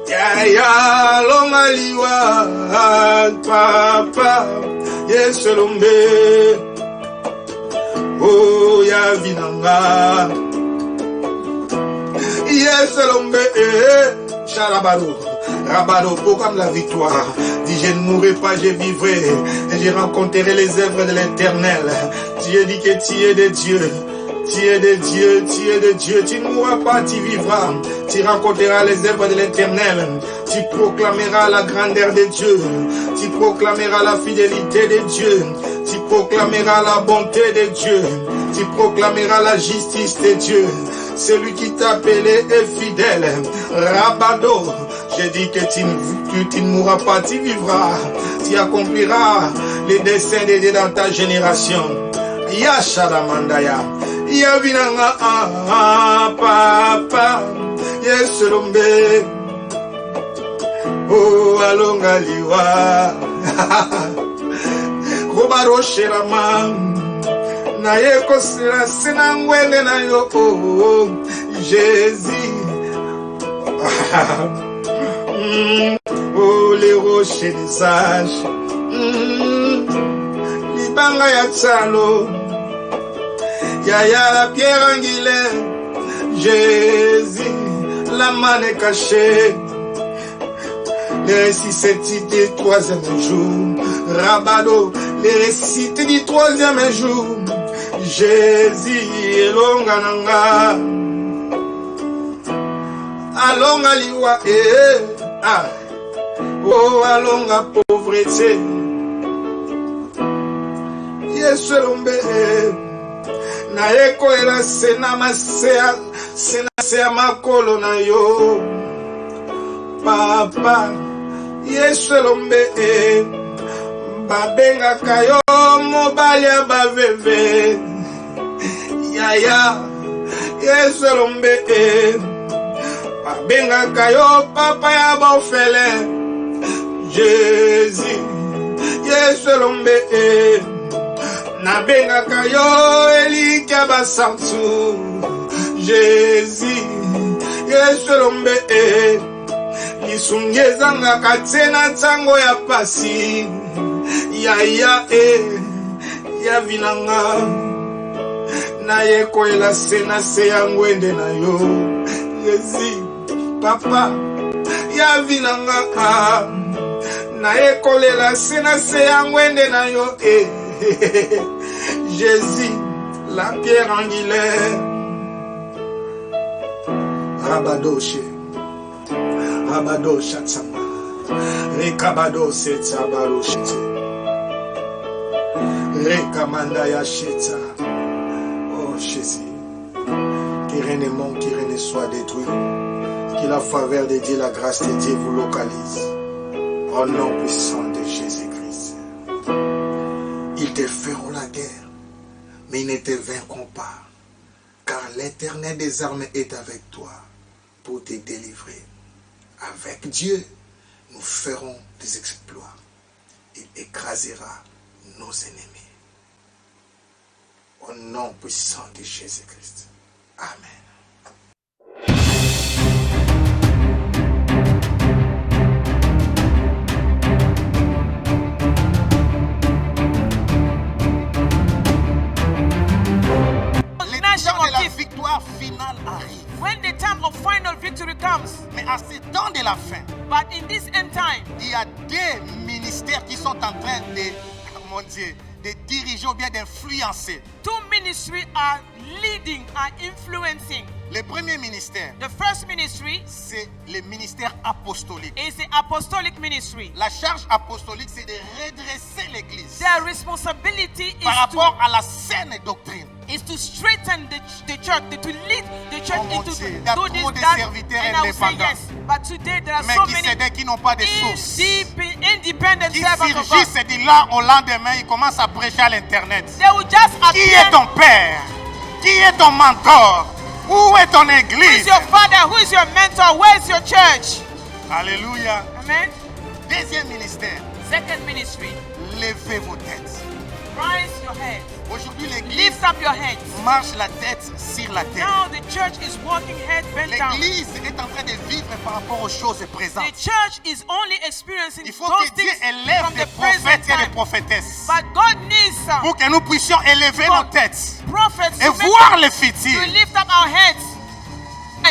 Ya alonga liwa papa Yesolombe. Oh, ya vinanga Yesolombe. Shalabaro. Rabado, proclame la victoire. Dis, je ne mourrai pas, je vivrai. Et je rencontrerai les œuvres de l'Éternel. Dieu dit que tu es de Dieu. Tu es de Dieu, tu es de Dieu. Tu ne mourras pas, tu vivras. Tu rencontreras les œuvres de l'Éternel. Tu proclameras la grandeur de Dieu. Tu proclameras la fidélité de Dieu. Tu proclameras la bonté de Dieu. Tu proclameras la justice de Dieu. Celui qui t'a appelé est fidèle. Rabado. J'ai dit que tu ne mourras pas, tu vivras. Tu accompliras les desseins de Dieu dans ta génération. Yasharamandaya. Yavinanga papa. Yesolombe. Oh, alonga liwa. Robaroshe raman. Na yeko sila sinangwele na yo. Oh, Jésus. Oh, les rochers des sages. Libanga ya tsalo. Ya la pierre angulaire. Jésus, la manne est cachée. Les récits du troisième jour. Rabado, les récits du troisième jour. Jésus, elongananga. Alonga liwa oh, alonga pauvreté. Yesolombe na eko ela sena masea makolo na yo papa. Yesolombe babenga kayo mobali ya baveve. Yaya Yesolombe babenga kayo papa ya bofele. Jésus Yesolombe nabenga kayo elika basantu. Jésus Yesolombe lisungezanga katena tango ya pasi. Yaya ya vinanga na yeko ela sena se yangwende na yo. Jésus papa ya vinanga na ekolela sena se yangwende na yo. Jésus la pierre angulaire. Rabadoshe tsama rekabadose tsabaroshite. Rekamanda Yacheta. Oh Jésus. Que rien ne manque, que rien ne soit détruit. Que la faveur de Dieu, la grâce de Dieu vous localise. Au nom puissant de Jésus-Christ. Ils te feront la guerre, mais ils ne te vaincront pas. Car l'Éternel des armées est avec toi pour te délivrer. Avec Dieu, nous ferons des exploits. Il écrasera nos ennemis. Au nom puissant de Jésus-Christ. Amen. La victoire finale arrive. When the time of final victory comes, Mais à ce temps de la fin, but in this end time, il y a des ministères qui sont en train de, mon Dieu, de diriger ou bien d'influencer. two ministries are leading, are influencing. Le premier ministère, The first ministry c'est le ministère apostolique. is the apostolic ministry. La charge apostolique, c'est de redresser l'Église Their responsibility par rapport à la saine doctrine. is to straighten the church, to lead the church Oh mon into Dieu, do il y a trop this, de that, serviteurs and I will say indépendants. yes. But today there are Mais so qui many c'est qui n'ont pas de source. independent Qui servants of surgissent God. et dit là au lendemain, ils commencent à prêcher à l'internet. They will just Qui est appear. ton père? Qui est ton mentor? Où est ton Who is église? your father? Who is your mentor? Where is your church? Alléluia. Amen. Deuxième ministère, Second ministry, levez vos têtes. rise your head. Aujourd'hui, l'église Lift up your heads. marche la tête sur la terre. Now the church is walking head bent down. L'église est en train de vivre par rapport aux choses The présentes. church is only experiencing Il faut those que Dieu things élève from des the present prophètes et des time. prophétesses But God needs some pour que nous puissions élever nos têtes prophets et to, make voir le to futur. lift up our heads.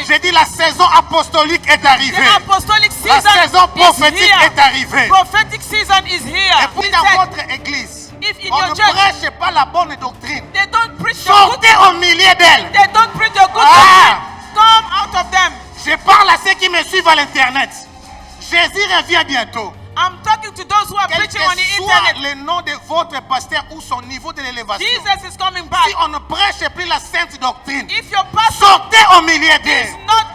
J'ai dit la saison apostolique est The arrivée. apostolic La season saison is prophétique here. est arrivée. Prophetic season is Et here. puis He dans said, votre église, if in on your ne church prêche pas la bonne doctrine. they don't preach the good, Sortez au milieu d'elle. they don't preach the good Ah. doctrine, come out of them. Je parle à ceux qui me suivent à l'internet. Jésus revient bientôt. I'm talking to those who are Quel preaching on the que soit internet. le nom de votre pasteur ou son niveau de l'élévation, Jesus is coming back. si on ne prêche plus la sainte doctrine, If your pastor sortez au milieu is d'elle. not